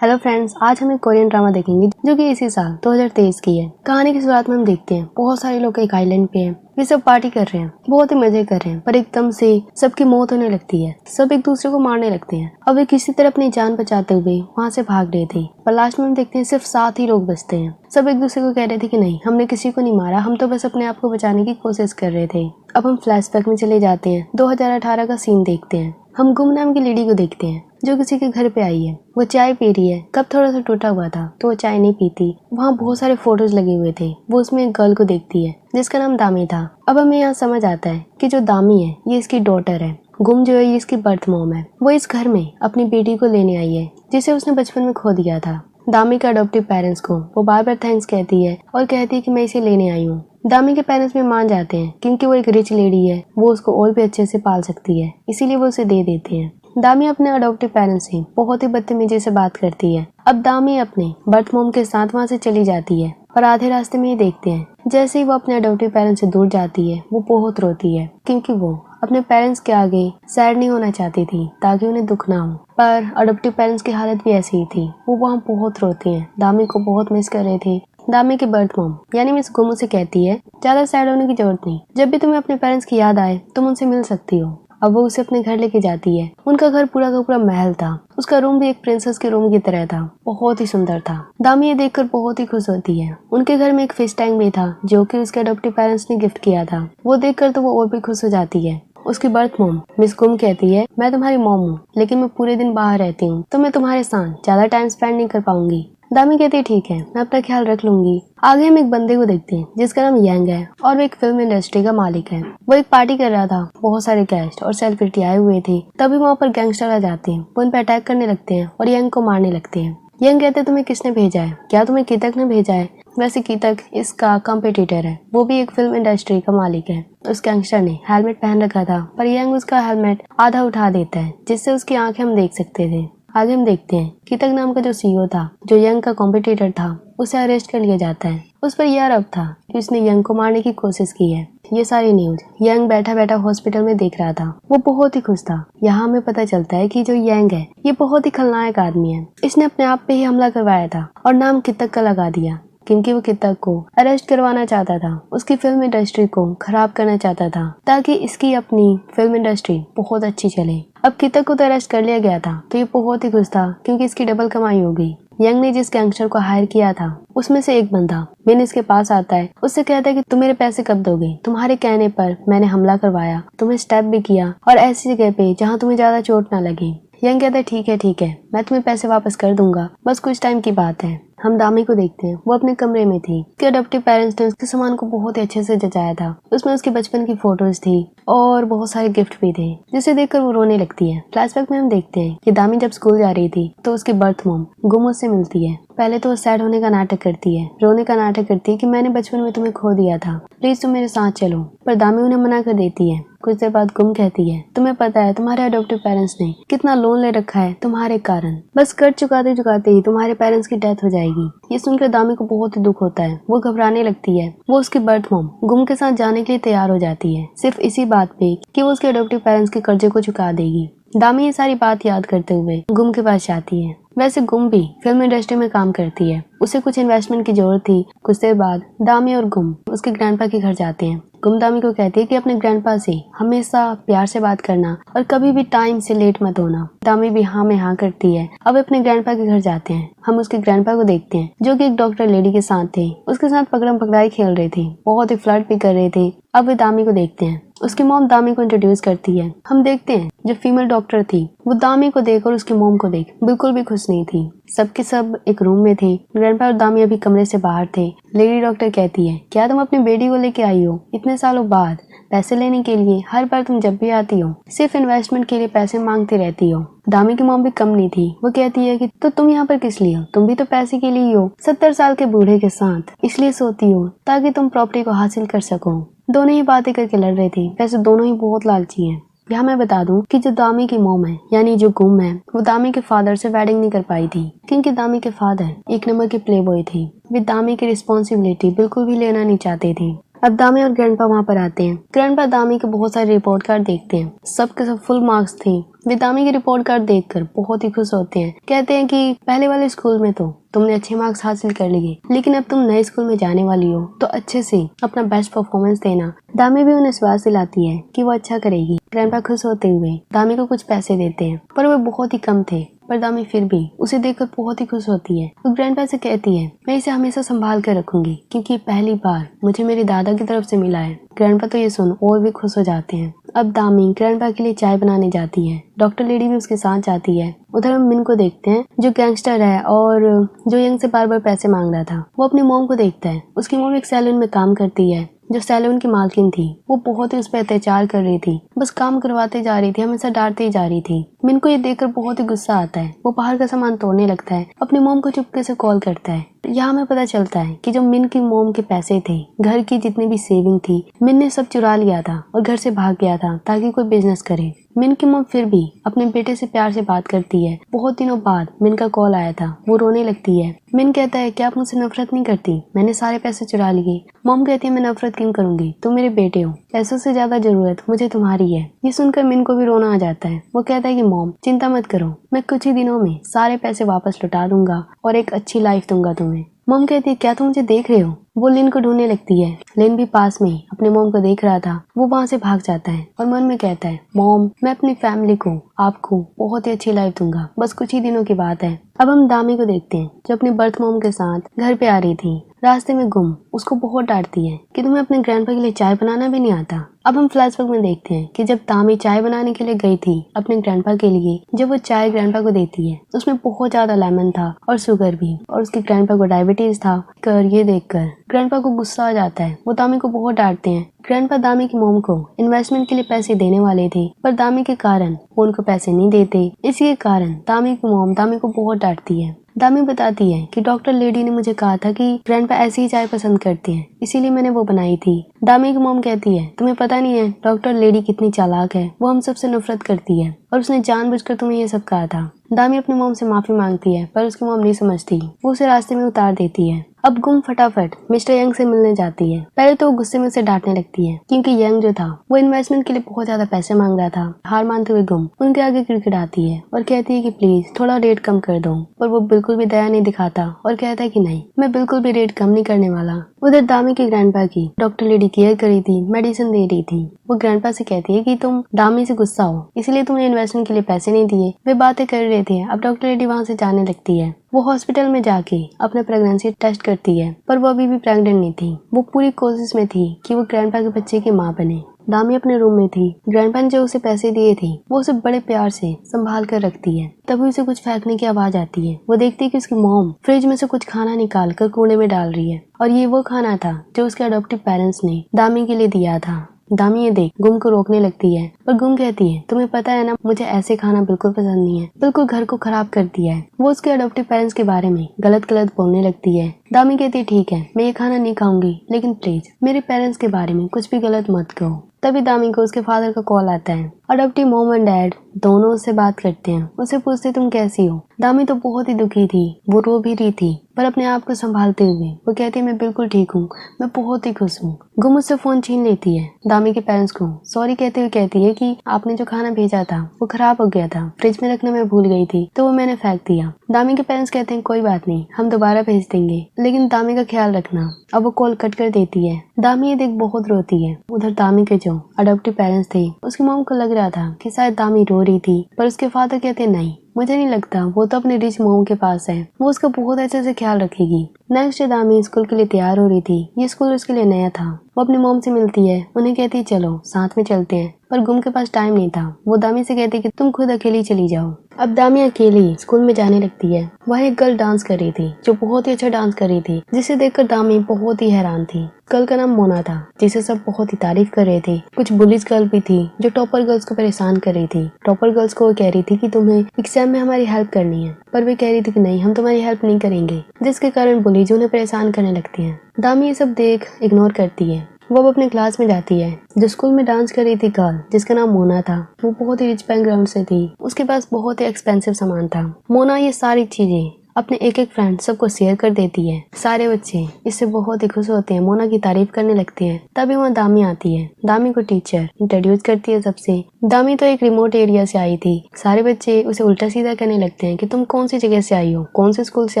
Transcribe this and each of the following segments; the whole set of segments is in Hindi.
हेलो फ्रेंड्स, आज हम एक कोरियन ड्रामा देखेंगे जो कि इसी साल 2023 की है। कहानी की शुरुआत में हम देखते हैं बहुत सारे लोग एक आइलैंड पे हैं। वे सब पार्टी कर रहे हैं, बहुत ही मजे कर रहे हैं, पर एकदम से सबकी मौत होने लगती है। सब एक दूसरे को मारने लगते हैं। अब वे किसी तरह अपनी जान बचाते हुए वहाँ से भाग रहे थे, पर लास्ट में हम देखते हैं सिर्फ 7 ही लोग बचते हैं। सब एक दूसरे को कह रहे थे कि नहीं, हमने किसी को नहीं मारा, हम तो बस अपने आप को बचाने की कोशिश कर रहे थे। अब हम फ्लैशबैक में चले जाते हैं, 2018 का सीन देखते हैं। हम गुम नाम की लेडी को देखते हैं जो किसी के घर पे आई है। वो चाय पी रही है, कप थोड़ा सा टूटा हुआ था तो वो चाय नहीं पीती। वहाँ बहुत सारे फोटोज लगे हुए थे। वो उसमें एक गर्ल को देखती है जिसका नाम दामी था। अब हमें यहाँ समझ आता है कि जो दामी है ये इसकी डॉटर है, गुम जो है ये इसकी बर्थ मॉम है। वो इस घर में अपनी बेटी को लेने आई है जिसे उसने बचपन में खो दिया था। दामी के अडॉप्टिव पेरेंट्स को वो बार बार थैंक्स कहती है और कहती है कि मैं इसे लेने आई हूँ। दामी के पेरेंट्स भी मान जाते हैं क्योंकि वो एक रिच लेडी है, वो उसको और भी अच्छे से पाल सकती है, इसीलिए वो उसे दे देते हैं। दामी अपने अडॉप्टिव पेरेंट्स से बहुत ही बदतमीजी से बात करती है। अब दामी अपने बर्थ मॉम के साथ वहाँ से चली जाती है और आधे रास्ते में ही देखते हैं जैसे ही वो अपने अडॉप्टिव पेरेंट्स से दूर जाती है वो बहुत रोती है क्योंकि वो अपने पेरेंट्स के आगे सैड नहीं होना चाहती थी ताकि उन्हें दुख ना हो। पर अडॉप्टिव पेरेंट्स की हालत भी ऐसी ही थी, वो वहाँ बहुत रोती हैं, दामी को बहुत मिस कर रहे थे। दामी की बर्थ मॉम यानी मिस गुम उसे कहती है ज्यादा सैड होने की जरूरत नहीं, जब भी तुम्हें अपने पेरेंट्स की याद आए तुम उनसे मिल सकती हो। अब वो उसे अपने घर लेके जाती है। उनका घर पूरा का पूरा महल था, उसका रूम भी एक प्रिंसेस के रूम की तरह था, बहुत ही सुंदर था। दामी ये देखकर बहुत ही खुश होती है। उनके घर में एक फिश टैंक भी था जो कि उसके अडॉप्टिव पेरेंट्स ने गिफ्ट किया था। वो देखकर तो वो और भी खुश हो जाती है। उसकी बर्थ मॉम मिस गुम कहती है मैं तुम्हारी मॉम हूँ लेकिन मैं पूरे दिन बाहर रहती हूँ तो मैं तुम्हारे साथ ज्यादा टाइम स्पेंड नहीं कर पाऊंगी। दामी कहती है ठीक है, मैं अपना ख्याल रख लूंगी। आगे हम एक बंदे को देखते हैं जिसका नाम यंग है और वो एक फिल्म इंडस्ट्री का मालिक है। वो एक पार्टी कर रहा था, बहुत सारे गेस्ट और सेलिब्रिटी आए हुए थे। तभी वहाँ पर गैंगस्टर आ जाते हैं, वो उन पर अटैक करने लगते हैं और यंग को मारने लगते हैं। यंग कहते हैं तुम्हें किसने भेजा है, क्या तुम्हें कीतक ने भेजा है? वैसे कीतक इसका कॉम्पिटिटर है, वो भी एक फिल्म इंडस्ट्री का मालिक है। उस गैंगस्टर ने हेलमेट पहन रखा था पर यंग उसका हेलमेट आधा उठा देता है जिससे उसकी आंखें हम देख सकते थे। आगे हम देखते हैं कीतक नाम का जो सीईओ था, जो यंग का कॉम्पिटिटर था, उसे अरेस्ट कर लिया जाता है। उस पर यह आरोप था कि उसने यंग को मारने की कोशिश की है। ये सारी न्यूज यंग बैठा बैठा हॉस्पिटल में देख रहा था, वो बहुत ही खुश था। यहाँ हमें पता चलता है कि जो यंग है ये बहुत ही खलनायक आदमी है। इसने अपने आप पे ही हमला करवाया था और नाम कीतक का लगा दिया क्योंकि वो कीतक को अरेस्ट करवाना चाहता था, उसकी फिल्म इंडस्ट्री को खराब करना चाहता था ताकि इसकी अपनी फिल्म इंडस्ट्री बहुत अच्छी चले। अब कीतक को तो अरेस्ट कर लिया गया था तो ये बहुत ही खुश था क्योंकि इसकी डबल कमाई हो गई। यंग ने जिस गैंगस्टर को हायर किया था उसमें से एक बंदा मिन इसके पास आता है, उससे कहता है कि तुम मेरे पैसे कब दोगे, तुम्हारे कहने पर मैंने हमला करवाया, तुम्हें स्टैप भी किया और ऐसी जगह पे जहाँ तुम्हें ज्यादा चोट ना लगे। यंग कहता है ठीक है, मैं तुम्हें पैसे वापस कर दूंगा, बस कुछ टाइम की बात है। हम दामी को देखते हैं, वो अपने कमरे में थी। उसके अडॉप्टिव पेरेंट्स ने उसके सामान को बहुत ही अच्छे से जचाया था। उसमें उसके बचपन की फोटोज थी और बहुत सारे गिफ्ट भी थे जिसे देखकर वो रोने लगती है। फ्लैशबैक में हम देखते हैं कि दामी जब स्कूल जा रही थी तो उसकी बर्थ मॉम गुम उससे मिलती है। पहले तो वो सैड होने का नाटक करती है, रोने का नाटक करती है कि मैंने बचपन में तुम्हें खो दिया था, प्लीज तुम मेरे साथ चलो, पर दामी उन्हें मना कर देती है। कुछ देर बाद गुम कहती है तुम्हें पता है तुम्हारे अडॉप्टिव पेरेंट्स ने कितना लोन ले रखा है तुम्हारे कारण, बस कर्ज चुकाते चुकाते ही तुम्हारे पेरेंट्स की डेथ हो जाएगी। ये सुनकर दामी को बहुत ही दुख होता है, वो घबराने लगती है। वो उसकी बर्थ मॉम गुम के साथ जाने के लिए तैयार हो जाती है सिर्फ इसी बात पे कि वो उसके अडॉप्टिव पेरेंट्स के कर्जे को चुका देगी। दामी ये सारी बात याद करते हुए गुम के पास जाती है। वैसे गुम भी फिल्म इंडस्ट्री में काम करती है, उसे कुछ इन्वेस्टमेंट की जरूरत थी। कुछ देर बाद दामी और गुम उसके ग्रैंडपा के घर जाते हैं। गुम दामी को कहती है कि अपने ग्रैंडपा से हमेशा प्यार से बात करना और कभी भी टाइम से लेट मत होना। दामी भी हाँ में हाँ करती है। अब अपने ग्रैंडपा के घर जाते हैं। हम उसके ग्रैंडपा को देखते हैं जो कि एक डॉक्टर लेडी के साथ थे, उसके साथ पकड़म पकड़ाई खेल रहे थे, बहुत ही फ्लर्ट भी कर रहे थे। अब वे दामी को देखते हैं, उसकी मॉम दामी को इंट्रोड्यूस करती है। हम देखते हैं जो फीमेल डॉक्टर थी वो दामी को देख और उसकी मॉम को देख बिल्कुल भी खुश नहीं थी। सबके सब एक रूम में थे, ग्रैंडपा और दामी अभी कमरे से बाहर थे। लेडी डॉक्टर कहती है क्या तुम अपनी बेटी को लेके आई हो इतने सालों बाद पैसे लेने के लिए? हर बार तुम जब भी आती हो सिर्फ इन्वेस्टमेंट के लिए पैसे मांगती रहती हो। दामी की मॉम भी कम नहीं थी, वो कहती है कि तो तुम यहाँ पर किस लिए हो, तुम भी तो पैसे के लिए ही हो, 70 साल के बूढ़े के साथ इसलिए सोती हो ताकि तुम प्रॉपर्टी को हासिल कर सको। दोनों ही बातें करके लड़ रहे थे, वैसे दोनों ही बहुत लालची हैं। यहाँ मैं बता दूं कि जो दामी की मॉम है यानी जो गुम है वो दामी के फादर से वेडिंग नहीं कर पाई थी क्योंकि दामी के फादर एक नंबर के प्ले बॉय थे। वे दामी की रिस्पॉन्सिबिलिटी बिल्कुल भी लेना नहीं चाहते थे। अब दामी और ग्रैंडपा वहाँ पर आते हैं। ग्रैंडपा दामी के बहुत सारे रिपोर्ट कार्ड देखते हैं, सबके सब फुल मार्क्स थे। वे दामी की रिपोर्ट कार्ड देखकर बहुत ही खुश होते हैं। कहते हैं कि पहले वाले स्कूल में तो तुमने अच्छे मार्क्स हासिल कर लिए, लेकिन अब तुम नए स्कूल में जाने वाली हो तो अच्छे से अपना बेस्ट परफॉर्मेंस देना। दामी भी उन्हें विश्वास दिलाती है कि वो अच्छा करेगी। ग्रैंडपा खुश होते हुए दामी को कुछ पैसे देते हैं, पर वे बहुत ही कम थे। पर दामी फिर भी उसे देखकर बहुत ही खुश होती है। तो ग्रैंडपा से कहती है, मैं इसे हमेशा संभाल कर रखूंगी, क्योंकि पहली बार मुझे मेरी दादा की तरफ से मिला है। ग्रैंडपा तो ये सुन और भी खुश हो जाते हैं। अब दामी ग्रैंडपा के लिए चाय बनाने जाती है। डॉक्टर लेडी भी उसके साथ जाती है। उधर हम मिन को देखते हैं, जो गैंगस्टर है और जो यंग से बार बार पैसे मांग रहा था। वो अपनी मॉम को देखता है। उसकी मॉम एक सैलून में काम करती है। जो सैलून की मालकिन थी वो बहुत ही उस पर अत्याचार कर रही थी, बस काम करवाते जा रही थी, हमेशा डांटते ही जा रही थी। मिन को ये देखकर बहुत ही गुस्सा आता है। वो बाहर का सामान तोड़ने लगता है। अपनी मॉम को चुपके से कॉल करता है। यहाँ हमें पता चलता है कि जो मिन की मॉम के पैसे थे, घर की जितनी भी सेविंग थी, मिन ने सब चुरा लिया था और घर से भाग गया था ताकि कोई बिजनेस करे। मिन की मॉम फिर भी अपने बेटे से प्यार से बात करती है। बहुत दिनों बाद मिन का कॉल आया था। वो रोने लगती है। मिन कहता है कि आप मुझसे नफरत नहीं करती, मैंने सारे पैसे चुरा लिए। मॉम कहती है, मैं नफरत क्यों करूंगी, तुम मेरे बेटे हो, पैसों से ज्यादा जरूरत मुझे तुम्हारी है। ये सुनकर मिन को भी रोना आ जाता है। वो कहता है कि मॉम चिंता मत करो, मैं कुछ ही दिनों में सारे पैसे वापस लौटा दूंगा और एक अच्छी लाइफ दूंगा तुम्हें। मॉम कहती है, क्या तुम मुझे देख रहे हो? वो लिन को ढूंढने लगती है। लिन भी पास में अपने मॉम को देख रहा था। वो वहाँ से भाग जाता है और मन में कहता है, मॉम मैं अपनी फैमिली को, आपको बहुत ही अच्छी लाइफ दूंगा, बस कुछ ही दिनों की बात है। अब हम दामी को देखते हैं, जो अपनी बर्थ मॉम के साथ घर पे आ रही थी। रास्ते में गुम उसको बहुत डांटती है कि तुम्हें अपने ग्रैंडपा के लिए चाय बनाना भी नहीं आता। अब हम फ्लैशबैक में देखते हैं कि जब दामी चाय बनाने के लिए गई थी अपने ग्रैंडपा के लिए, जब वो चाय ग्रैंडपा को देती है उसमें बहुत ज्यादा लेमन था और शुगर भी, और उसके ग्रैंडपा को डायबिटीज था। ये देखकर ग्रैंडपा को गुस्सा आ जाता है। वो दामी को बहुत डांटते हैं। ग्रैंडपा दामी की मॉम को इन्वेस्टमेंट के लिए पैसे देने वाले थे, पर दामी के कारण वो उनको पैसे नहीं देते। इसी के कारण दामी की मॉम दामी को बहुत डांटती है। दामी बताती है कि डॉक्टर लेडी ने मुझे कहा था कि ग्रैंडपा ऐसी ही चाय पसंद करते हैं, इसीलिए मैंने वो बनाई थी। दामी की मॉम कहती है, तुम्हें पता नहीं है डॉक्टर लेडी कितनी चालाक है, वो हम सबसे नफरत करती है और उसने जानबूझकर तुम्हें ये सब कहा था। दामी अपनी मॉम से माफी मांगती है, पर उसकी मॉम नहीं समझती। वो उसे रास्ते में उतार देती है। अब गुम फटाफट मिस्टर यंग से मिलने जाती है। पहले तो वो गुस्से में उसे डांटने लगती है, क्योंकि यंग जो था वो इन्वेस्टमेंट के लिए बहुत ज्यादा पैसे मांग रहा था। हार मानते हुए गुम उनके आगे गिड़गिड़ाती है और कहती है कि प्लीज थोड़ा रेट कम कर दो, पर वो बिल्कुल भी दया नहीं दिखाता और कहता है कि नहीं, मैं बिल्कुल भी रेट कम नहीं करने वाला। उधर दामी की ग्रैंडपा की डॉक्टर लेडी केयर करी थी, मेडिसिन दे रही थी। वो ग्रैंडपा से कहती है कि तुम दामी से गुस्सा हो, इसलिए तुमने इन्वेस्टमेंट के लिए पैसे नहीं दिए। वे बातें कर रहे थे। अब डॉक्टर लेडी वहाँ से जाने लगती है। वो हॉस्पिटल में जाके अपने प्रेगनेंसी टेस्ट करती है, पर वो अभी भी प्रेग्नेंट नहीं थी। वो पूरी कोशिश में थी कि वो ग्रैंडपा के बच्चे की माँ बने। दामी अपने रूम में थी। ग्रैंडपा ने जो उसे पैसे दिए थे वो उसे बड़े प्यार से संभाल कर रखती है। तभी उसे कुछ फेंकने की आवाज आती है। वो देखती है कि उसकी मॉम फ्रिज में से कुछ खाना निकाल कर कूड़े में डाल रही है, और ये वो खाना था जो उसके अडॉप्टिव पेरेंट्स ने दामी के लिए दिया था। दामी ये देख गुम को रोकने लगती है, पर गुम कहती है, तुम्हें पता है ना, मुझे ऐसे खाना बिल्कुल पसंद नहीं है, बिल्कुल घर को खराब कर दिया है। वो उसके अडॉप्टिव पेरेंट्स के बारे में गलत गलत बोलने लगती है। दामी कहती है, ठीक है मैं ये खाना नहीं खाऊंगी, लेकिन प्लीज मेरे पेरेंट्स के बारे में कुछ भी गलत मत कहो। तभी दामी को उसके फादर का कॉल आता है। अडॉप्टिव मॉम एंड डैड दोनों उससे बात करते हैं। उससे पूछते तुम कैसी हो। दामी तो बहुत ही दुखी थी, वो रो भी रही थी, पर अपने आप को संभालते हुए वो कहती है, मैं बिल्कुल ठीक हूँ, मैं बहुत ही खुश हूँ। गुम उससे फोन छीन लेती है। दामी के पेरेंट्स को सॉरी कहते हुए कहती है कि आपने जो खाना भेजा था वो खराब हो गया था, फ्रिज में रखना मैं भूल गई थी, तो वो मैंने फेंक दिया। दामी के पेरेंट्स कहते हैं कोई बात नहीं, हम दोबारा भेज देंगे, लेकिन दामी का ख्याल रखना। अब वो कॉल कट कर देती है। दामी ये देख बहुत रोती है। उधर दामी के जो अडॉप्टिव पेरेंट्स थे, उसकी मॉम को लग रहा था कि शायद दामी रो रही थी, पर उसके फादर कहते नहीं, मुझे नहीं लगता, वो तो अपने रिच मॉम के पास है, वो उसका बहुत अच्छे से ख्याल रखेगी। नेक्स्ट डे दामी स्कूल के लिए तैयार हो रही थी। ये स्कूल उसके लिए नया था। वो अपनी मॉम से मिलती है, उन्हें कहती है चलो साथ में चलते हैं, पर गुम के पास टाइम नहीं था। वो दामी से कहती है कि तुम खुद अकेली चली जाओ। अब दामी अकेली स्कूल में जाने लगती है। वहाँ एक गर्ल डांस कर रही थी जो बहुत ही अच्छा डांस कर रही थी, जिसे देखकर दामी बहुत ही हैरान थी। गर्ल का नाम मोना था, जिसे सब बहुत ही तारीफ कर रहे थे। कुछ बुलिस गर्ल भी थी जो टॉपर गर्ल्स को परेशान कर रही थी। टॉपर गर्ल्स को वो कह रही थी कि तुम्हें एग्जाम में हमारी हेल्प करनी है, पर वे कह रही थी कि नहीं, हम तुम्हारी हेल्प नहीं करेंगे, जिसके कारण बुलीज उन्हें परेशान करने लगती हैं। दामी ये सब देख इग्नोर करती है। वो अब अपने क्लास में जाती है। जो स्कूल में डांस कर रही थी गर्ल, जिसका नाम मोना था, वो बहुत ही रिच बैकग्राउंड से थी। उसके पास बहुत ही एक्सपेंसिव सामान था। मोना ये सारी चीजें अपने एक एक फ्रेंड सबको शेयर कर देती है। सारे बच्चे इससे बहुत ही खुश होते हैं, मोना की तारीफ करने लगते हैं। तभी वहाँ दामी आती है। दामी को टीचर इंट्रोड्यूस करती है सबसे। दामी तो एक रिमोट एरिया से आई थी। सारे बच्चे उसे उल्टा सीधा कहने लगते हैं कि तुम कौन सी जगह से आई हो, कौन से स्कूल से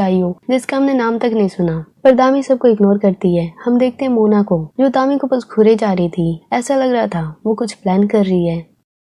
आई हो, जिसका हमने नाम तक नहीं सुना। पर दामी सबको इग्नोर करती है। हम देखते हैं मोना को, जो दामी को बस घूरे जा रही थी। ऐसा लग रहा था वो कुछ प्लान कर रही है।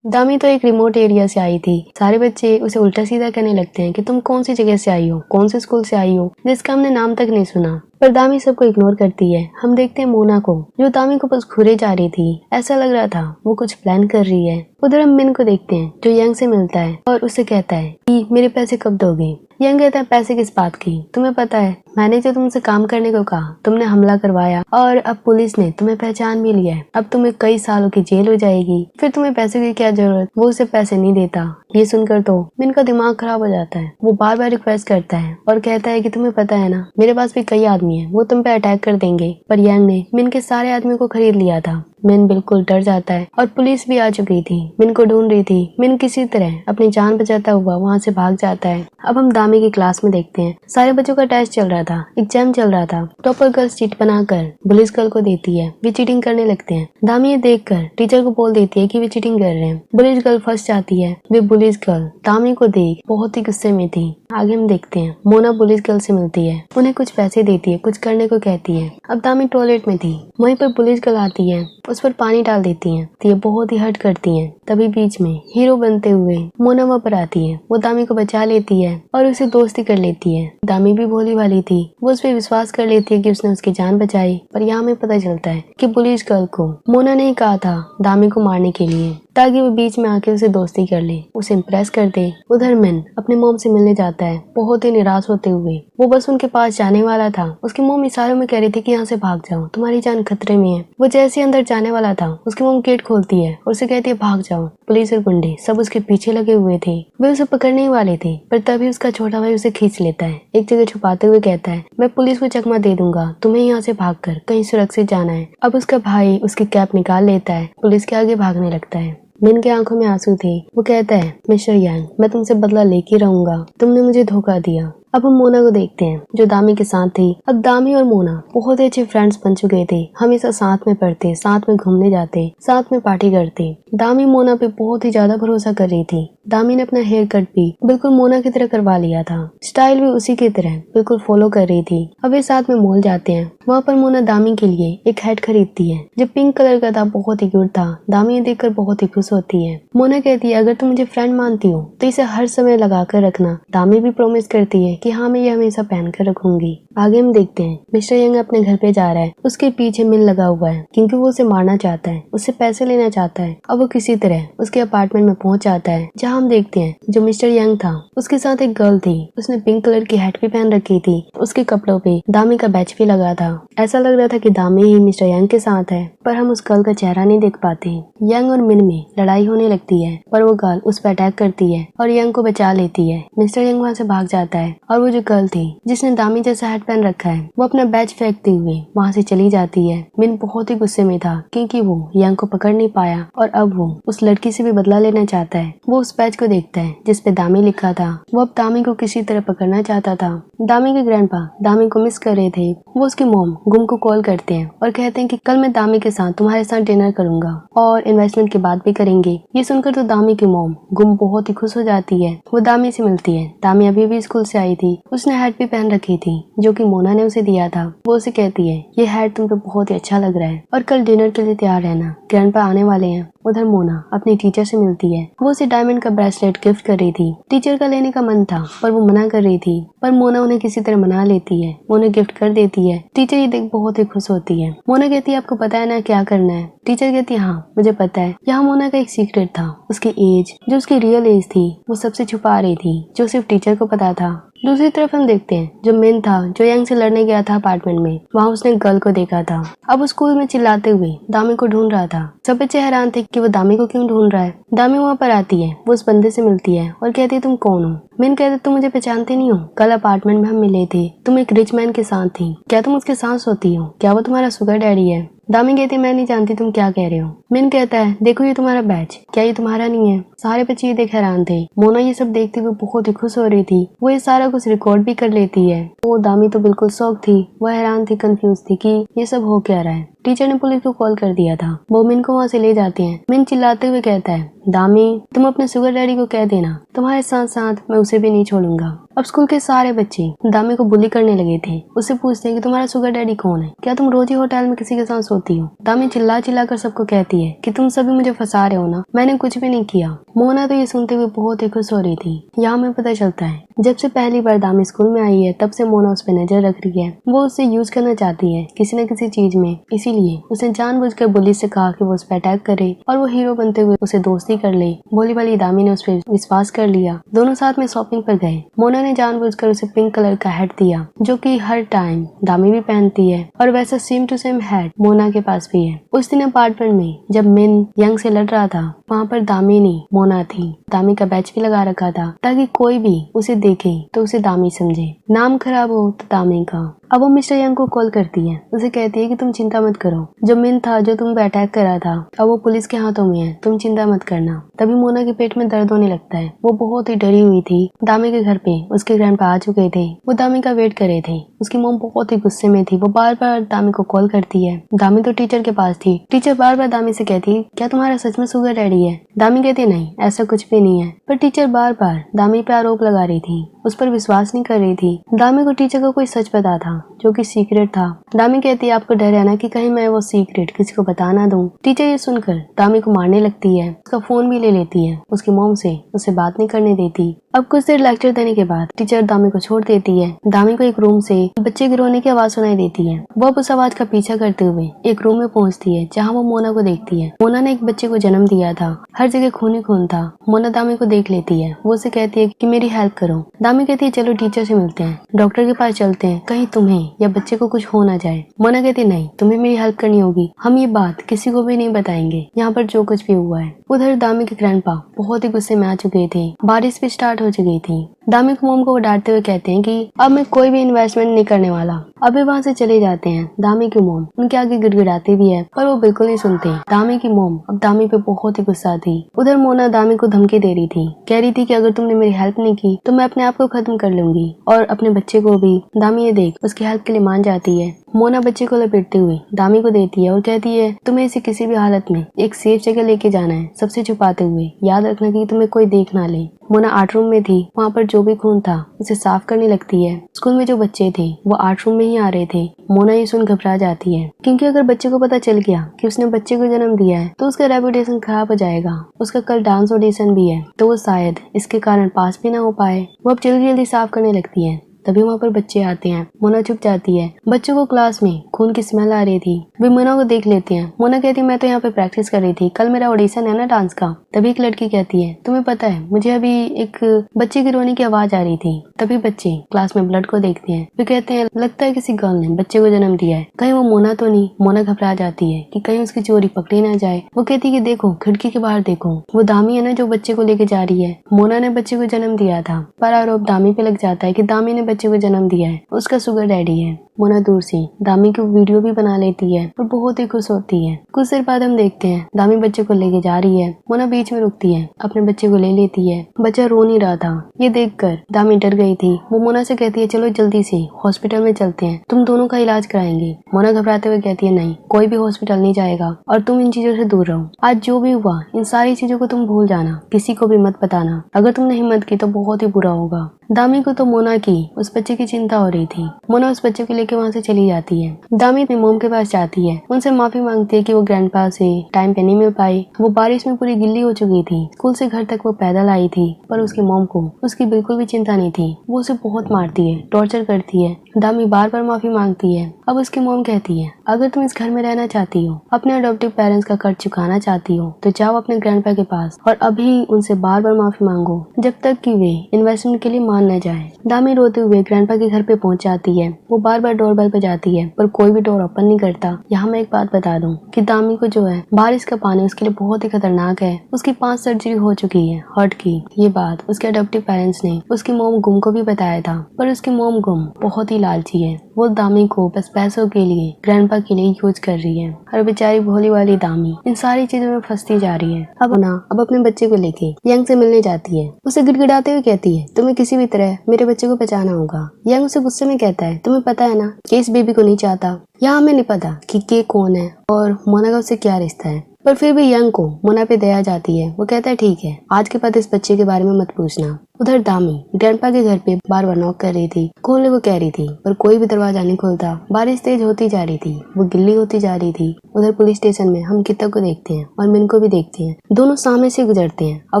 दामी तो एक रिमोट एरिया से आई थी। सारे बच्चे उसे उल्टा सीधा कहने लगते हैं कि तुम कौन सी जगह से आई हो, कौन से स्कूल से आई हो, जिसका हमने नाम तक नहीं सुना। पर दामी सबको इग्नोर करती है। हम देखते हैं मोना को, जो दामी को बस घूरे जा रही थी। ऐसा लग रहा था वो कुछ प्लान कर रही है। उधर हम मिन को देखते हैं, जो यंग से मिलता है और उससे कहता है कि मेरे पैसे कब दोगे। यंग कहता है पैसे किस बात की, तुम्हें पता है मैंने जो तुमसे काम करने को कहा, तुमने हमला करवाया और अब पुलिस ने तुम्हें पहचान भी लिया है। अब तुम्हें कई सालों की जेल हो जाएगी, फिर तुम्हें पैसे की क्या जरूरत। वो उसे पैसे नहीं देता। ये सुनकर तो मिन का दिमाग खराब हो जाता है। वो बार बार रिक्वेस्ट करता है और कहता है कि तुम्हें पता है ना, मेरे पास भी कई आदमी है, वो तुम पे अटैक कर देंगे। पर यंग ने मिन के सारे आदमियों को खरीद लिया था। मिन बिल्कुल डर जाता है और पुलिस भी आ चुकी थी, मिन को ढूंढ रही थी। मिन किसी तरह अपनी जान बचाता हुआ वहाँ से भाग जाता है। अब हम दामी की क्लास में देखते हैं। सारे बच्चों का टेस्ट चल रहा था, एग्जाम चल रहा था। टॉपर गर्ल चीट बनाकर पुलिस गर्ल को देती है। वे चीटिंग करने लगते हैं। दामी ये देखकर टीचर को बोल देती है कि वे चीटिंग कर रहे हैं। पुलिस गर्ल फंस जाती है। वे पुलिस गर्ल दामी को देख बहुत ही गुस्से में थी। आगे हम देखते हैं मोना पुलिस गर्ल से मिलती है, उन्हें कुछ पैसे देती है, कुछ करने को कहती है। अब दामी टॉयलेट में थी, वहीं पर पुलिस गर्ल आती है, उस पर पानी डाल देती है तो ये बहुत ही हर्ट करती है। तभी बीच में हीरो बनते हुए मोना वहाँ पर आती है। वो दामी को बचा लेती है और उसे दोस्ती कर लेती है। दामी भी भोली वाली थी, वो उस पर विश्वास कर लेती है कि उसने उसकी जान बचाई। पर यहाँ हमें पता चलता है कि पुलिस गर्ल को मोना ने कहा था दामी को मारने के लिए, ताकि वो बीच में आके उसे दोस्ती कर ले, उसे इम्प्रेस कर दे। उधर मिन अपने मोम से मिलने जाता है, बहुत ही निराश होते हुए। वो बस उनके पास जाने वाला था। उसकी मोम इशारों में कह रही थी कि यहाँ से भाग जाओ, तुम्हारी जान खतरे में है। वो जैसे अंदर जाने वाला था, उसकी मोम गेट खोलती है और उसे कहती है भाग जाओ। पुलिस और गुंडे सब उसके पीछे लगे हुए थे, वे उसे पकड़ने ही वाले थे। पर तभी उसका छोटा भाई उसे खींच लेता है, एक जगह छुपाते हुए कहता है मैं पुलिस को चकमा दे दूंगा, तुम्हें यहाँ से भागकर कहीं सुरक्षित जाना है। अब उसका भाई उसकी कैप निकाल लेता है, पुलिस के आगे भागने लगता है। मिन के आंखों में आंसू थे। वो कहता है मिस्टर यांग, मैं तुमसे बदला लेके रहूंगा, तुमने मुझे धोखा दिया। अब हम मोना को देखते हैं, जो दामी के साथ थी। अब दामी और मोना बहुत ही अच्छे फ्रेंड्स बन चुके थे। हमेशा साथ में पढ़ते, साथ में घूमने जाते, साथ में पार्टी करते। दामी मोना पे बहुत ही ज्यादा भरोसा कर रही थी। दामी ने अपना हेयर कट भी बिल्कुल मोना की तरह करवा लिया था, स्टाइल भी उसी की तरह बिल्कुल फॉलो कर रही थी। अब वे साथ में मॉल जाते हैं। वहाँ पर मोना दामी के लिए एक हैट खरीदती है, जो पिंक कलर का था, बहुत ही क्यूट था। दामी ये देखकर बहुत ही खुश होती है। मोना कहती है अगर तुम मुझे फ्रेंड मानती हो तो इसे हर समय लगा कर रखना। दामी भी प्रॉमिस करती है कि हाँ मैं ये हमेशा पहन कर रखूंगी। आगे हम देखते हैं मिस्टर यंग अपने घर पे जा रहा है। उसके पीछे मिन लगा हुआ है, क्योंकि वो उसे मारना चाहता है, उससे पैसे लेना चाहता है। अब वो किसी तरह उसके अपार्टमेंट में पहुंच जाता है, जहाँ हम देखते हैं जो मिस्टर यंग था उसके साथ एक गर्ल थी। उसने पिंक कलर की हैट भी पहन रखी थी। उसके कपड़ों पे दामी का बैच भी लगा था। ऐसा लग रहा था कि दामी ही मिस्टर यंग के साथ है, पर हम उस गर्ल का चेहरा नहीं देख पाते। यंग और मिन में लड़ाई होने लगती है, पर वो गर्ल उस पर अटैक करती है और यंग को बचा लेती है। मिस्टर यंग वहाँ से भाग जाता है और वो जो गर्ल थी जिसने दामी जैसा हैट पहन रखा है, वो अपना बैच फेंकते हुए वहाँ से चली जाती है। मिन बहुत ही गुस्से में था, क्योंकि वो यंग को पकड़ नहीं पाया और अब वो उस लड़की से भी बदला लेना चाहता है। वो उस बैच को देखता है जिसपे दामी लिखा था। वो अब दामी को किसी तरह पकड़ना चाहता था। दामी के ग्रैंडपा दामी को मिस कर रहे थे। वो उसकी मॉम गुम को कॉल करते हैं और कहते हैं कि कल मैं दामी के साथ तुम्हारे साथ डिनर करूंगा और इन्वेस्टमेंट की बात भी करेंगे। ये सुनकर तो दामी की मॉम गुम बहुत ही खुश हो जाती है। वो दामी से मिलती है। दामी अभी भी स्कूल से आई थी। उसने हैट भी पहन रखी थी जो कि मोना ने उसे दिया था। वो उसे कहती है ये हैट तुम पे बहुत ही अच्छा लग रहा है और कल डिनर के लिए तैयार रहना, ग्रैंडपा आने वाले हैं। उधर मोना अपनी टीचर से मिलती है। वो उसे डायमंड का ब्रेसलेट गिफ्ट कर रही थी। टीचर का लेने का मन था पर वो मना कर रही थी, पर मोना उन्हें किसी तरह मना लेती है। वो उन्हें गिफ्ट कर देती है। टीचर ये देख बहुत ही खुश होती है। मोना कहती है आपको पता है ना क्या करना है। टीचर कहती है हाँ मुझे पता है। यहाँ मोना का एक सीक्रेट था, उसकी एज जो उसकी रियल एज थी वो सबसे छुपा रही थी, जो सिर्फ टीचर को पता था। दूसरी तरफ हम देखते हैं जो मिन था, जो यंग से लड़ने गया था अपार्टमेंट में, वहाँ उसने गर्ल को देखा था। अब वो स्कूल में चिल्लाते हुए दामी को ढूंढ रहा था। सब बच्चे हैरान थे कि वो दामी को क्यों ढूंढ रहा है। दामी वहाँ पर आती है। वो उस बंदे से मिलती है और कहती है तुम कौन हो। मिन कहते तुम मुझे पहचानते नहीं हो, कल अपार्टमेंट में हम मिले थे, तुम एक रिच मैन के साथ थी, क्या तुम उसके साथ सोती हो, क्या वो तुम्हारा सुगर डैडी है। दामी कहती है मैं नहीं जानती तुम क्या कह रहे हो। मिन कहता है देखो ये तुम्हारा बैच, क्या ये तुम्हारा नहीं है? सारे बच्चे ये देख हैरान थे। मोना ये सब देखते हुए बहुत ही खुश हो रही थी। वो ये सारा कुछ रिकॉर्ड भी कर लेती है। तो दामी तो बिल्कुल शौक थी, वह हैरान थी, कंफ्यूज थी कि ये सब हो क्या रहा है। टीचर ने पुलिस को कॉल कर दिया था। वो मिन को वहाँ से ले जाते हैं। मिन चिल्लाते हुए कहता है दामी तुम अपने शुगर डैडी को कह देना तुम्हारे साथ साथ मैं उसे भी नहीं छोड़ूंगा। अब स्कूल के सारे बच्चे दामी को बुली करने लगे थे। उससे पूछते हैं कि तुम्हारा शुगर डैडी कौन है, क्या तुम रोज ही होटल में किसी के साथ सोती हो? दामी चिल्ला चिल्ला कर सबको कहती है कि तुम सभी मुझे फंसा रहे हो ना, मैंने कुछ भी नहीं किया। मोना तो ये सुनते हुए बहुत ही खुश हो रही थी। यहाँ हमें पता चलता है जब से पहली बार दामी स्कूल में आई है तब से मोना उस पर नजर रख रही है। वो उससे यूज करना चाहती है किसी न किसी चीज में, इसीलिए उसने जानबूझकर बुली से कहा कि वो उस पर अटैक करे और वो हीरो बनते हुए उसे दोस्ती कर ले। भोली वाली दामी ने उस पर विश्वास कर लिया। दोनों साथ में शॉपिंग पर गए। मोना ने जानबूझकर उसे पिंक कलर का हैट दिया जो कि हर टाइम दामी भी पहनती है और वैसा same to same hat Mona के पास भी है। उस दिन अपार्टमेंट में जब मिन यंग से लड़ रहा था वहाँ पर दामी नहीं मोना थी। दामी का बैच भी लगा रखा था ताकि कोई भी उसे देखे तो उसे दामी समझे, नाम खराब हो तो दामी का। अब वो मिस्टर यंग को कॉल करती है। उसे कहती है कि तुम चिंता मत करो, जो मिन था जो तुम पे अटैक करा था अब वो पुलिस के हाथों में है, तुम चिंता मत करना। तभी मोना के पेट में दर्द होने लगता है। वो बहुत ही डरी हुई थी। दामी के घर पे उसके ग्रैंडपा आ चुके थे। वो दामी का वेट कर रहे थे। उसकी मॉम बहुत ही गुस्से में थी। वो बार बार दामी को कॉल करती है। दामी तो टीचर के पास थी। टीचर बार बार दामी से कहती है क्या तुम्हारा सच में शुगर डैडी है? दामी कहती है नहीं ऐसा कुछ भी नहीं है। पर टीचर बार बार दामी पे आरोप लगा रही थी, उस पर विश्वास नहीं कर रही थी। दामी को टीचर का कोई सच पता था जो कि सीक्रेट था। दामी कहती है आपको डर है ना कि कहीं मैं वो सीक्रेट किसी को बता ना दूं। टीचर ये सुनकर दामी को मारने लगती है। उसका फोन भी ले लेती है। उसकी मॉम से उससे बात नहीं करने देती। अब कुछ देर लेक्चर देने के बाद टीचर दामी को छोड़ देती है। दामी को एक रूम से बच्चे के रोने की आवाज सुनाई देती है। वो उस आवाज का पीछा करते हुए एक रूम में पहुंचती है जहां वो मोना को देखती है। मोना ने एक बच्चे को जन्म दिया था, हर जगह खून ही खून था। मोना दामी को देख लेती है। वो उसे कहती है कि मेरी हेल्प करो। दामी कहती है चलो टीचर से मिलते हैं, डॉक्टर के पास चलते हैं, कहीं तुम्हें या बच्चे को कुछ हो ना जाए। मोना कहती है नहीं तुम्हें मेरी हेल्प करनी होगी, हम ये बात किसी को भी नहीं बताएंगे यहाँ पर जो कुछ भी हुआ है। उधर दामी के ग्रैंडपा बहुत ही गुस्से में आ चुके थे। बारिश भी स्टार्ट हो चुकी थी। दामी को मोम को डांटते हुए कहते हैं कि अब मैं कोई भी इन्वेस्टमेंट नहीं करने वाला। अभी वहाँ से चले जाते हैं। दामी की मोम उनके आगे गिड़गिड़ाती भी है पर वो बिल्कुल नहीं सुनते। दामी की मोम अब दामी पे बहुत ही गुस्सा थी। उधर मोना दामी को धमकी दे रही थी, कह रही थी कि अगर तुमने मेरी हेल्प नहीं की तो मैं अपने आप को खत्म कर लूंगी और अपने बच्चे को भी। दामी ये देख उसकी हेल्प के लिए मान जाती है। मोना बच्चे को लपेटते हुए दामी को देती है और कहती है तुम्हें इसे किसी भी हालत में एक सेफ जगह लेके जाना है, सबसे छुपाते हुए। याद रखना कि तुम्हें कोई देख ना ले। मोना आर्ट रूम में थी। वहाँ पर जो भी खून था उसे साफ करने लगती है। स्कूल में जो बच्चे थे वो आर्ट रूम में ही आ रहे थे। मोना ये सुन घबरा जाती है क्योंकि अगर बच्चे को पता चल गया कि उसने बच्चे को जन्म दिया है तो उसका रेपुटेशन खराब हो जाएगा। उसका कल डांस ऑडिशन भी है तो वो शायद इसके कारण पास भी ना हो पाए। वो अब जल्दी जल्दी साफ करने लगती है। तभी वहाँ पर बच्चे आते हैं। मोना चुप जाती है। बच्चों को क्लास में खून की स्मेल आ रही थी। वे मोना को देख लेते हैं। मोना कहती है मैं तो यहाँ पे प्रैक्टिस कर रही थी, कल मेरा ऑडिशन है ना डांस का। तभी एक लड़की कहती है तुम्हें पता है मुझे अभी एक बच्चे की रोने की आवाज आ रही थी। तभी बच्चे क्लास में ब्लड को देखते हैं। वे कहते हैं लगता है किसी गर्ल ने बच्चे को जन्म दिया है, कहीं वो मोना तो नहीं। मोना घबरा जाती है कि कहीं उसकी चोरी पकड़ी ना जाए। वो कहती है कि देखो खिड़की के बाहर देखो, वो दामी है ना जो बच्चे को लेके जा रही है। मोना ने बच्चे को जन्म दिया था पर आरोप दामी पे लग जाता है कि दामी ने बच्चे को जन्म दिया है, उसका शुगर डैडी है। मोना दूर से दामी की वीडियो भी बना लेती है और बहुत ही खुश होती है। कुछ देर बाद हम देखते हैं दामी बच्चे को लेके जा रही है। मोना बीच में रुकती है, अपने बच्चे को ले लेती है। बच्चा रो नहीं रहा था। ये देखकर दामी डर गई थी। वो मोना से कहती है चलो जल्दी से हॉस्पिटल में चलते हैं, तुम दोनों का इलाज कराएंगे। मोना घबराते हुए कहती है नहीं कोई भी हॉस्पिटल नहीं जाएगा और तुम इन चीजों से दूर रहो। आज जो भी हुआ इन सारी चीजों को तुम भूल जाना, किसी को भी मत बताना। अगर तुमने हिम्मत की तो बहुत ही बुरा होगा। दामी को तो मोना की उस बच्चे की चिंता हो रही थी। मोना उस बच्चे को लेकर वहाँ से चली जाती है। दामी अपनी मोम के पास जाती है, उनसे माफी मांगती है कि वो ग्रैंडपा से टाइम पे नहीं मिल पाई। वो बारिश में पूरी गिल्ली हो चुकी थी। स्कूल से घर तक वो पैदल आई थी पर उसकी मोम को उसकी बिल्कुल भी चिंता नहीं थी। वो उसे बहुत मारती है, टॉर्चर करती है। दामी बार बार माफी मांगती है। अब उसकी मोम कहती है अगर तुम इस घर में रहना चाहती हो, अपने अडॉप्टिव पेरेंट्स का कर्ज चुकाना चाहती हो तो जाओ अपने ग्रैंडपा के पास और अभी उनसे बार बार माफी मांगो जब तक कि वे इन्वेस्टमेंट के लिए मान न जाए। दामी रोते हुए ग्रैंडपा के घर पे पहुंच जाती है। वो बार बार डोरबेल बजाती है पर कोई भी डोर ओपन नहीं करता। यहाँ मैं एक बात बता दूं कि दामी को जो है बारिश का पानी उसके लिए बहुत ही खतरनाक है। उसकी 5 सर्जरी हो चुकी है हार्ट की। ये बात उसके अडॉप्टिव पेरेंट्स ने उसकी मॉम गुम को भी बताया था, पर उसकी मॉम गुम बहुत ही लालची है। वो दामी को बस पैसों के लिए ग्रैंडपा के लिए यूज कर रही है और बेचारी भोली वाली दामी इन सारी चीजों में फंसती जा रही है। अब अपने बच्चे को लेके यंग से मिलने जाती है। उसे गिड़गिड़ाते हुए कहती है, तुम्हें किसी भी तरह मेरे बच्चे को बचाना होगा। यंग उसे गुस्से में कहता है, तुम्हें पता है ना कि इस बेबी को नहीं चाहता। यहाँ हमें नहीं पता कि के कौन है और मोना का उससे क्या रिश्ता है, पर फिर भी यंग को मोना पे दया जाती है। वो कहता है, ठीक है, आज के बाद इस बच्चे के बारे में मत पूछना। उधर दामी ग्रैंडपा के घर पे बार बार नॉक कर रही थी, खोलने को कह रही थी, पर कोई भी दरवाजा नहीं खोलता। बारिश तेज होती जा रही थी, वो गिल्ली होती जा रही थी। उधर पुलिस स्टेशन में हम कितक को देखते हैं और मिन को भी देखते हैं। दोनों सामने से गुजरते हैं। अब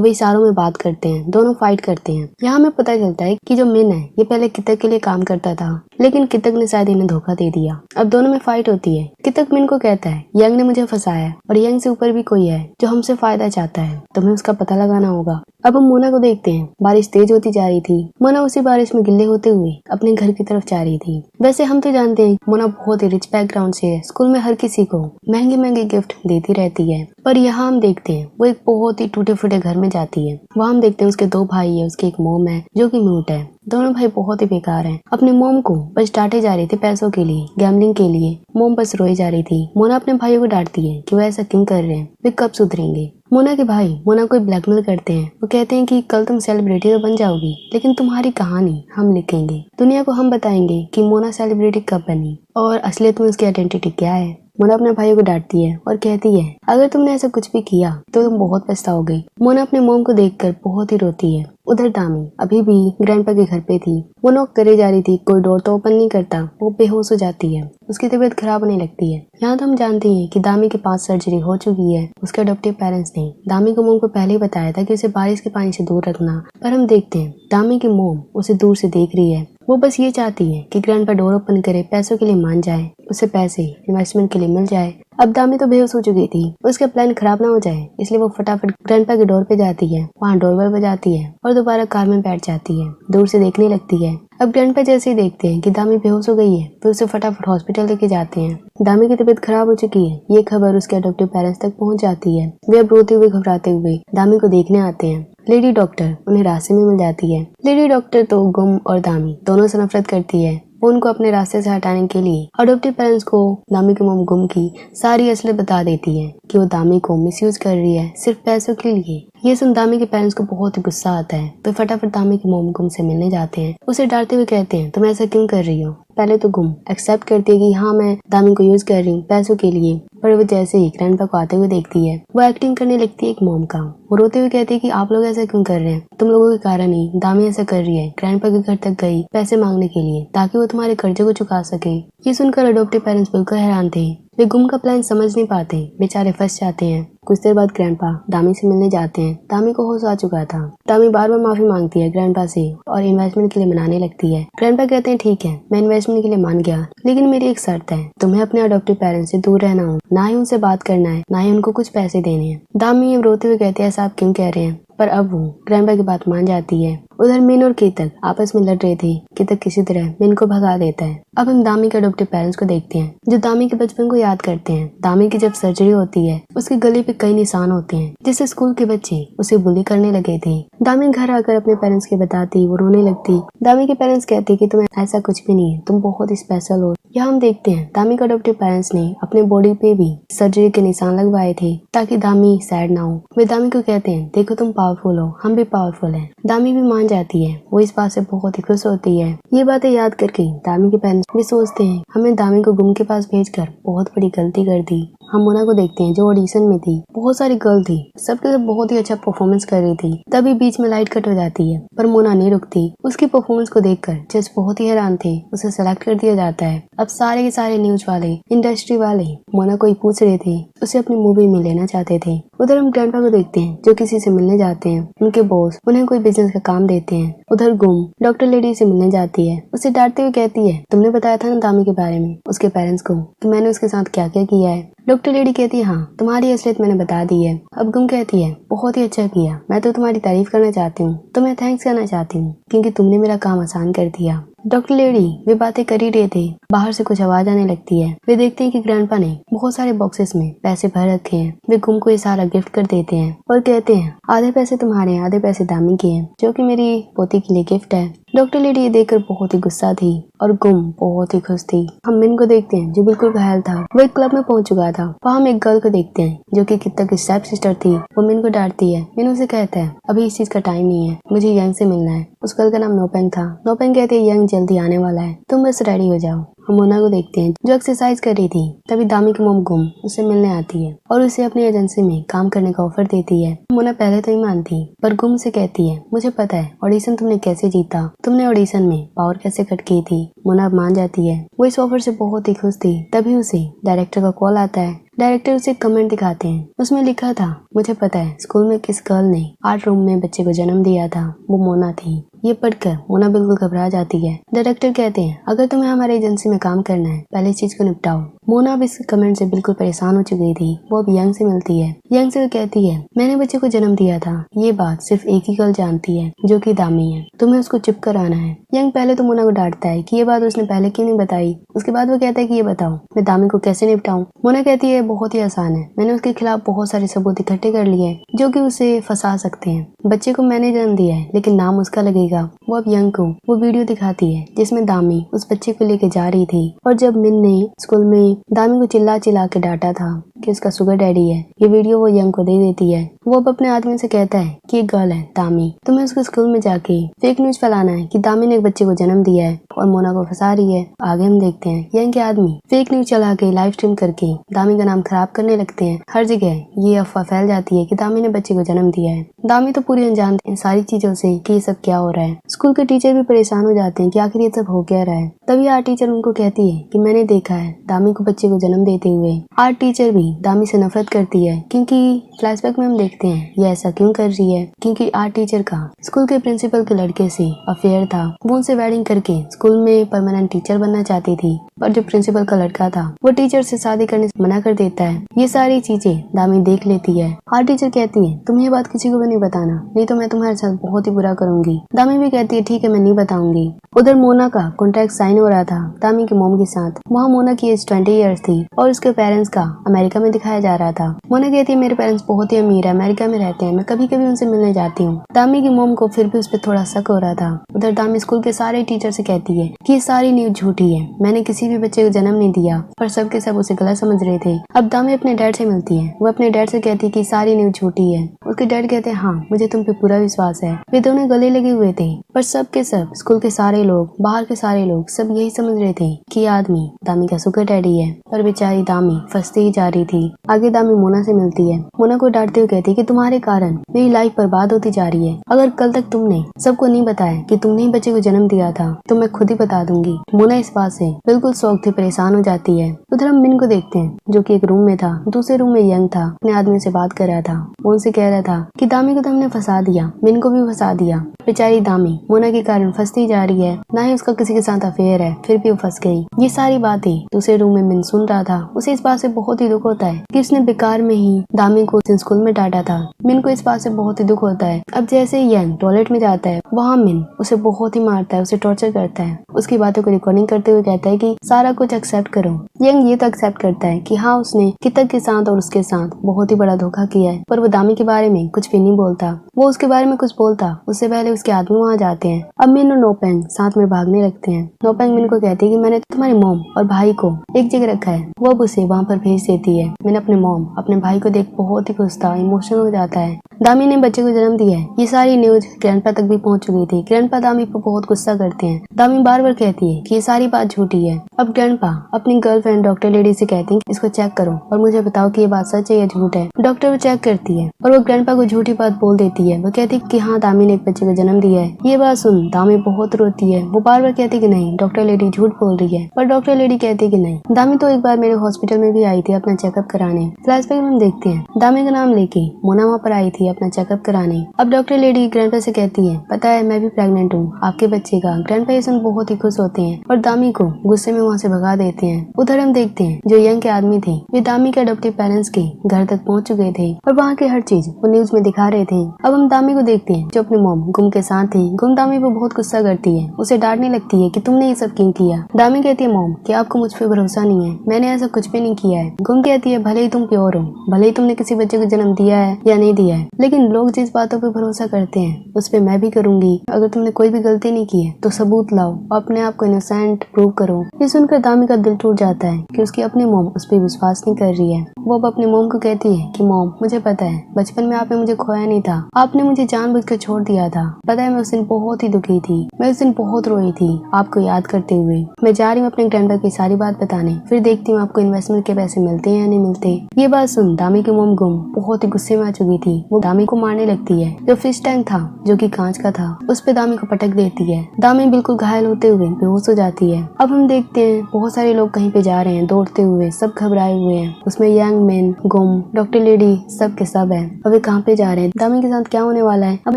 वो इशारों में बात करते हैं, दोनों फाइट करते हैं। यहाँ हमें पता चलता है कि जो मिन है ये पहले कितक के लिए काम करता था, लेकिन कितक ने शायद इन्हें धोखा दे दिया। अब दोनों में फाइट होती है। कितक मिन को कहता है, यंग ने मुझे फंसाया और यंग से ऊपर भी कोई है जो हमसे फायदा चाहता है, तुम्हें उसका पता लगाना होगा। अब हम मोना को देखते हैं। बारिश तेज होती जा रही थी। मोना उसी बारिश में गिल्ले होते हुए अपने घर की तरफ जा रही थी। वैसे हम तो जानते हैं मोना बहुत ही रिच बैकग्राउंड से है। स्कूल में हर किसी को महंगे महंगे गिफ्ट देती रहती है, पर यहाँ हम देखते हैं वो एक बहुत ही टूटे फूटे घर में जाती है। वहाँ हम देखते हैं उसके 2 भाई है, उसकी एक मोम है जो कि म्यूट है। दोनों भाई बहुत ही बेकार हैं। अपनी मोम को बस डांटे जा रहे थे पैसों के लिए, गैम्बलिंग के लिए। मोम बस रोई जा रही थी। मोना अपने भाइयों को डांटती है कि वो ऐसा क्यों कर रहे हैं, वे कब सुधरेंगे। मोना के भाई मोना को ब्लैकमेल करते हैं। वो कहते हैं कि कल तुम सेलिब्रिटी तो बन जाओगी, लेकिन तुम्हारी कहानी हम लिखेंगे, दुनिया को हम बताएंगे कि मोना सेलिब्रिटी कब बनी और असलियत में उसकी आइडेंटिटी क्या है। मोना अपने भाइयों को डांटती है और कहती है, अगर तुमने ऐसा कुछ भी किया तो तुम बहुत पछताओगे। मोना अपने मोम को देखकर बहुत ही रोती है। उधर दामी अभी भी ग्रैंडपा के घर पे थी। वो नॉक करे जा रही थी, कोई डोर तो ओपन नहीं करता। वो बेहोश हो जाती है, उसकी तबीयत खराब होने लगती है। यहाँ तो हम जानते हैं कि दामी की 5 सर्जरी हो चुकी है। उसके अडॉप्टिव पेरेंट्स ने दामी को मोम को पहले ही बताया था कि उसे बारिश के पानी से दूर रखना, पर हम देखते हैं दामी की मोम उसे दूर से देख रही है। वो बस ये चाहती है कि ग्रैंडपा डोर ओपन करे, पैसों के लिए मान जाए, उसे पैसे इन्वेस्टमेंट के लिए मिल जाए। अब दामी तो बेहोश हो चुकी थी, उसका प्लान खराब ना हो जाए, इसलिए वो फटाफट ग्रैंडपा के डोर पे जाती है। वहाँ डोरबेल बजाती है और दोबारा कार में बैठ जाती है। दूर से देखने लगती है। अब ग्रैंडपा जैसे ही देखते हैं कि दामी बेहोश हो गई है तो उसे फटाफट हॉस्पिटल लेके जाते हैं। दामी की तबीयत खराब हो चुकी है, ये खबर उसके अडॉप्टिव पेरेंट्स तक पहुंच जाती है। वे अब रोते हुए घबराते हुए दामी को देखने आते हैं। लेडी डॉक्टर उन्हें रास्ते में मिल जाती है। लेडी डॉक्टर तो गुम और दामी दोनों से नफरत करती है। वो उनको अपने रास्ते से हटाने के लिए अडॉप्टिव पेरेंट्स को दामी की मोम गुम की सारी असलियत बता देती है कि वो दामी को मिसयूज कर रही है सिर्फ पैसों के लिए। ये सुन दामी के पेरेंट्स को बहुत ही गुस्सा आता है। तो फटाफट दामी की मोम गुम से मिलने जाते हैं। उसे डांटते हुए कहते हैं, तुम ऐसा क्यों कर रही हो। पहले तो गुम एक्सेप्ट करती है कि हाँ मैं दामी को यूज कर रही हूँ पैसों के लिए, पर वो जैसे ही ग्रैंडपा को आते हुए देखती है वो एक्टिंग करने लगती है एक मोम का। वो रोते हुए कहती है कि आप लोग ऐसा क्यों कर रहे हैं, तुम लोगों के कारण ही दामी ऐसा कर रही है। ग्रैंडपा के घर तक गई पैसे मांगने के लिए ताकि वो तुम्हारे कर्जे को चुका सके। ये सुनकर अडॉप्टिव पेरेंट्स बिल्कुल हैरान थे। वे गुम का प्लान समझ नहीं पाते, बेचारे फंस जाते हैं। कुछ देर बाद ग्रैंडपा दामी से मिलने जाते हैं। दामी को होश आ चुका था। दामी बार बार माफी मांगती है ग्रैंडपा से और इन्वेस्टमेंट के लिए मनाने लगती है। ग्रैंडपा कहते हैं, ठीक है मैं इन्वेस्टमेंट के लिए मान गया, लेकिन मेरी एक शर्त है, तुम्हें अपने अडॉप्टिव पेरेंट्स से दूर रहना हो, ना ही उनसे बात करना है, ना ही उनको कुछ पैसे देने हैं। दामी अब रोते हुए कहती है, ऐसा आप क्यों कह रहे हैं, पर अब वो ग्रैंडपा की बात मान जाती है। उधर मिन और केतक आपस में लड़ रहे थे। केतक किसी तरह मिन को भगा देता है। अब हम दामी के अडॉप्टिव पेरेंट्स को देखते हैं जो दामी के बचपन को याद करते हैं। दामी की जब सर्जरी होती है उसके गले पे कई निशान होते हैं जिससे स्कूल के बच्चे उसे बुली करने लगे थे। दामी घर आकर अपने पेरेंट्स के बताती, वो रोने लगती। दामी के पेरेंट्स कहते कि तुम्हें ऐसा कुछ भी नहीं है, तुम बहुत ही स्पेशल हो। यहाँ हम देखते हैं दामी के अडॉप्टिव पेरेंट्स ने अपने बॉडी पे भी सर्जरी के निशान लगवाए थे ताकि दामी सैड ना हो। वे दामी को कहते हैं, देखो तुम पावरफुल हो, हम भी पावरफुल हैं। दामी भी मान जाती है। वो इस बात से बहुत ही खुश होती है। ये बातें याद करके दामी के पेरेंट्स भी सोचते हैं हमने दामी को गुम के पास भेजकर बहुत बड़ी गलती कर दी। हम मोना को देखते हैं जो ऑडिशन में थी। बहुत सारी गर्ल थी, सबके सब बहुत ही अच्छा परफॉर्मेंस कर रही थी। तभी बीच में लाइट कट हो जाती है, पर मोना नहीं रुकती। उसकी परफॉर्मेंस को देखकर जज बहुत ही हैरान थे। उसे सेलेक्ट कर दिया जाता है। अब सारे के सारे न्यूज वाले, इंडस्ट्री वाले मोना को ही पूछ रहे थे, उसे अपनी मूवी में लेना चाहते थे। उधर हम ग्रैंडपा को देखते हैं जो किसी से मिलने जाते हैं। उनके बॉस उन्हें कोई बिजनेस का काम देते हैं उधर गुम डॉक्टर लेडी से मिलने जाती है। उसे डांटते हुए कहती है, तुमने बताया था ना दामी के बारे में उसके पेरेंट्स को कि मैंने उसके साथ क्या क्या किया है। डॉक्टर लेडी कहती है, हाँ तुम्हारी असलियत मैंने बता दी है। अब गुम कहती है, बहुत ही अच्छा किया, मैं तो तुम्हारी तारीफ करना चाहती हूँ, तो मैं थैंक्स करना चाहती हूँ क्योंकि तुमने मेरा काम आसान कर दिया। डॉक्टर लेडी वे बातें कर ही रहे थे, बाहर से कुछ आवाज आने लगती है। वे देखते हैं कि ग्रैंडपा ने बहुत सारे बॉक्सेस में पैसे भर रखे हैं। वे गुम को ये सारा गिफ्ट कर देते हैं और कहते हैं, आधे पैसे तुम्हारे हैं, आधे पैसे दामी के हैं, जो कि मेरी पोती के लिए गिफ्ट है। डॉक्टर लेडी ये देखकर बहुत ही गुस्सा थी और गुम बहुत ही खुश थी। हम मिन को देखते हैं जो बिल्कुल घायल था, वो एक क्लब में पहुंच चुका था। वहाँ हम एक गर्ल को देखते हैं जो कि कित्ता की स्टेप सिस्टर थी। वो मिन को डांटती है। मिन उसे कहता है, अभी इस चीज का टाइम नहीं है, मुझे यंग से मिलना है। उस गर्ल का नाम नोपेंग था। नोपेंग कहती है, यंग जल्दी आने वाला है, तुम बस रेडी हो जाओ। हम मोना को देखते हैं जो एक्सरसाइज कर रही थी। तभी दामी की मॉम गुम उसे मिलने आती है और उसे अपनी एजेंसी में काम करने का ऑफर देती है। मोना पहले तो नहीं मानती, पर गुम से कहती है, मुझे पता है ऑडिशन तुमने कैसे जीता, तुमने ऑडिशन में पावर कैसे कट की थी। मोना मान जाती है। वो इस ऑफर से बहुत ही खुश थी। तभी उसे डायरेक्टर का कॉल आता है। डायरेक्टर उसे कमेंट दिखाते हैं। उसमें लिखा था, मुझे पता है स्कूल में किस गर्ल ने आर्ट रूम में बच्चे को जन्म दिया था, वो मोना थी। ये पढ़कर मोना बिल्कुल घबरा जाती है। डायरेक्टर कहते हैं, अगर तुम्हें हमारी एजेंसी में काम करना है, पहले इस चीज को निपटाओ। मोना अब इस कमेंट से बिल्कुल परेशान हो चुकी थी। वो अब यंग से मिलती है। यंग से कहती है, मैंने बच्चे को जन्म दिया था, ये बात सिर्फ एक ही गर्ल जानती है जो कि दामी है, तुम्हें उसको चुप कराना है। यंग पहले तो मोना को डांटता है कि ये बात उसने पहले क्यों नहीं बताई। उसके बाद वो कहता है कि ये बताओ मैं दामी को कैसे निपटाऊं। मोना कहती है, बहुत ही आसान है, मैंने उसके खिलाफ बहुत सारे सबूत इकट्ठे कर लिए हैं जो कि उसे फंसा सकते हैं। बच्चे को मैंने जन्म दिया है लेकिन नाम उसका लगेगा। वो अब यंग को वो वीडियो दिखाती है जिसमें दामी उस बच्चे को लेके जा रही थी। और जब मिन ने स्कूल में दामी को चिल्ला चिल्ला के डांटा था कि उसका शुगर डैडी है, ये वीडियो वो यंग को दे देती है। वो अब अपने आदमी से कहता है कि एक गर्ल है दामी, तुम्हें उसके स्कूल में जाके फेक न्यूज फैलाना है कि दामी ने एक बच्चे को जन्म दिया है और मोना को फंसा रही है। आगे हम देखते हैं यंग के आदमी फेक न्यूज चला के लाइव स्ट्रीम करके दामी का नाम खराब करने लगते हैं। हर जगह ये अफवाह फैल जाती है कि दामी ने बच्चे को जन्म दिया है। दामी तो पूरी अनजान इन सारी चीजों से कि ये सब क्या हो रहा है। स्कूल के टीचर भी परेशान हो जाते हैं कि आखिर ये सब हो क्या रहा है। तभी आर्ट टीचर उनको कहती है कि मैंने देखा है दामी को बच्चे को जन्म देते हुए। आर्ट टीचर भी दामी से नफरत करती है क्योंकि फ्लैशबैक में हम देखते हैं ये ऐसा क्यों कर रही है, क्योंकि आर्ट टीचर का स्कूल के प्रिंसिपल के लड़के से अफेयर था। वो उनसे वेडिंग करके स्कूल में परमानेंट टीचर बनना चाहती थी, पर जो प्रिंसिपल का लड़का था वो टीचर से शादी करने से मना कर देता है। ये सारी चीजें दामी देख लेती है। आर्ट टीचर कहती है, तुम ये बात किसी को भी नहीं बताना, नहीं तो मैं तुम्हारे साथ बहुत ही बुरा करूंगी। दामी भी कहती है, ठीक है मैं नहीं बताऊंगी। उधर मोना का कॉन्ट्रैक्ट साइन हो रहा था दामी के मॉम के साथ। वहाँ मोना की एज 20 ईयर्स थी और उसके पेरेंट्स का अमेरिका में दिखाया जा रहा था। मोना कहती है, मेरे पेरेंट्स बहुत ही अमीर है, अमेरिका में रहते हैं, मैं कभी कभी उनसे मिलने जाती हूँ। दामी की मॉम को फिर भी उस पर थोड़ा शक हो रहा था। उधर दामी स्कूल के सारे टीचर से कहती है कि ये सारी न्यूज झूठी है, मैंने किसी भी बच्चे को जन्म नहीं दिया, पर सबके सब उसे गलत समझ रहे थे। अब दामी अपने डैड से मिलती है। वो अपने डैड से कहती है कि सारी न्यूज झूठी है। उसके डैड कहते हैं, हाँ मुझे तुम पे पूरा विश्वास है। वे दोनों गले लगे हुए थे, पर सब के सब स्कूल के सारे लोग, बाहर के सारे लोग सब यही समझ रहे थे कि ये आदमी दामी का शुगर डैडी है। पर बेचारी दामी फंसती ही जा रही थी। आगे दामी मोना से मिलती है। मोना को डांटते हुए कहती है कि तुम्हारे कारण मेरी लाइफ बर्बाद होती जा रही है। अगर कल तक तुमने सबको नहीं बताया कि तुमने ही बच्चे को जन्म दिया था तो मैं खुद ही बता दूंगी। मोना इस बात से बिल्कुल शौक थी, परेशान हो जाती है। उधर हम मिन को देखते हैं जो कि एक रूम में था। दूसरे रूम में यंग था, अपने आदमी से बात कर रहा था। वो उनसे कह रहा था कि दामी को तो हमने फंसा दिया, मिन को भी फंसा दिया। बेचारी दामी मोना के कारण फंसती जा रही है, ना ही उसका किसी के साथ अफेयर है, फिर भी वो फंस गई। ये सारी बातें दूसरे रूम में मिन सुन रहा था। उसे इस बात से बहुत ही दुख होता है कि उसने बेकार में ही दामी को स्कूल में डांटा था। मिन को इस बात से बहुत ही दुख होता है। अब जैसे यंग टॉयलेट में जाता है, वहाँ मिन उसे बहुत ही मारता है, उसे टॉर्चर करता है। उसकी बातों को रिकॉर्डिंग करते हुए कहता है कि सारा कुछ एक्सेप्ट करो। यंग ये तो एक्सेप्ट करता है कि हाँ उसने कितक के साथ और उसके साथ बहुत ही बड़ा धोखा किया है, पर वो दामी के बारे में कुछ भी नहीं बोलता। वो उसके बारे में कुछ बोलता उससे पहले उसके आदमी वहाँ जाते हैं। अब मिन और नोपेंग साथ में भागने लगते हैं। नोपेंग मिन को कहती है कि मैंने तुम्हारी मॉम और भाई को एक जगह रखा है। वो अब उसे वहाँ पर भेज देती है। मैंने अपने मॉम अपने भाई को देख बहुत ही खुश था, इमोशनल हो जाता है। दामी ने बच्चे को जन्म दिया है। ये सारी न्यूज ग्रैंडपा तक भी पहुंच चुकी थी। ग्रैंडपा दामी पर बहुत गुस्सा करते हैं। दामी बार बार कहती है कि ये सारी बात झूठी है। अब ग्रैंडपा अपनी गर्लफ्रेंड डॉक्टर लेडी से कहती है इसको चेक करो और मुझे बताओ कि ये बात सच है या झूठ है। डॉक्टर वो चेक करती है और वो ग्रैंडपा को झूठी बात बोल देती कहती है। वो कहती है कि हाँ, दामी ने एक बच्चे को जन्म दिया है। ये बात सुन दामी बहुत रोती है। वो बार बार कहती है कि नहीं, डॉक्टर लेडी झूठ बोल रही है, पर डॉक्टर लेडी कहती है कि नहीं, दामी तो एक बार मेरे हॉस्पिटल में भी आई थी अपना चेकअप कराने। फ्लैशबैक में हम देखते हैं दामी का नाम लेके मोना वहाँ पर आई थी अपना चेकअप कराने। अब डॉक्टर लेडी ग्रैंडपा से कहती है, पता है मैं भी प्रेग्नेंट हूँ आपके बच्चे का। ग्रैंडपा ये सुन बहुत ही खुश होते हैं और दामी को गुस्से में वहाँ से भगा देते हैं। उधर हम देखते हैं जो यंग के आदमी थे वे दामी के अडॉप्टिव पेरेंट्स के घर तक पहुँच चुके थे और वहाँ की हर चीज वो न्यूज में दिखा रहे थे। अब हम दामी को देखते हैं जो अपनी मॉम गुम के साथ थी। गुम दामी पे बहुत गुस्सा करती है, उसे डांटने लगती है कि तुमने ये सब क्यों किया। दामी कहती है मॉम कि आपको मुझ पे भरोसा नहीं है, मैंने ऐसा कुछ भी नहीं किया है। गुम कहती है भले ही तुम प्योर हो, भले ही तुमने किसी बच्चे को जन्म दिया है या नहीं दिया है, लेकिन लोग जिस बातों पे भरोसा करते हैं उस पे मैं भी करूंगी। अगर तुमने कोई भी गलती नहीं की है तो सबूत लाओ और अपने आप को इनोसेंट प्रूव करो। ये सुनकर दामी का दिल टूट जाता है कि उसकी अपनी मॉम उस पर विश्वास नहीं कर रही है। वो अब अपनी मॉम को कहती है कि मॉम मुझे पता है बचपन में आपने मुझे खोया नहीं था, आपने मुझे जानबूझकर छोड़ दिया था। पता है मैं उस दिन बहुत ही दुखी थी, मैं उस दिन बहुत रोई थी आपको याद करते हुए। मैं जा रही हूँ अपने ग्रैंडपा की सारी बात बताने, फिर देखती हूँ आपको इन्वेस्टमेंट के पैसे मिलते हैं या नहीं मिलते। ये बात सुन दामी की मॉम गुम बहुत ही गुस्से में आ चुकी थी। वो दामी को मारने लगती है। जो फिश टैंक था जो कि कांच का था उस पे दामी को पटक देती है। दामी बिल्कुल घायल होते हुए बेहोश हो जाती है। अब हम देखते हैं बहुत सारे लोग कहीं पे जा रहे हैं दौड़ते हुए, सब घबराए हुए हैं। उसमें यंग मैन, गुम, डॉक्टर लेडी सब के सब है। अब वे कहाँ पे जा रहे हैं, दामी के साथ क्या होने वाला है। अब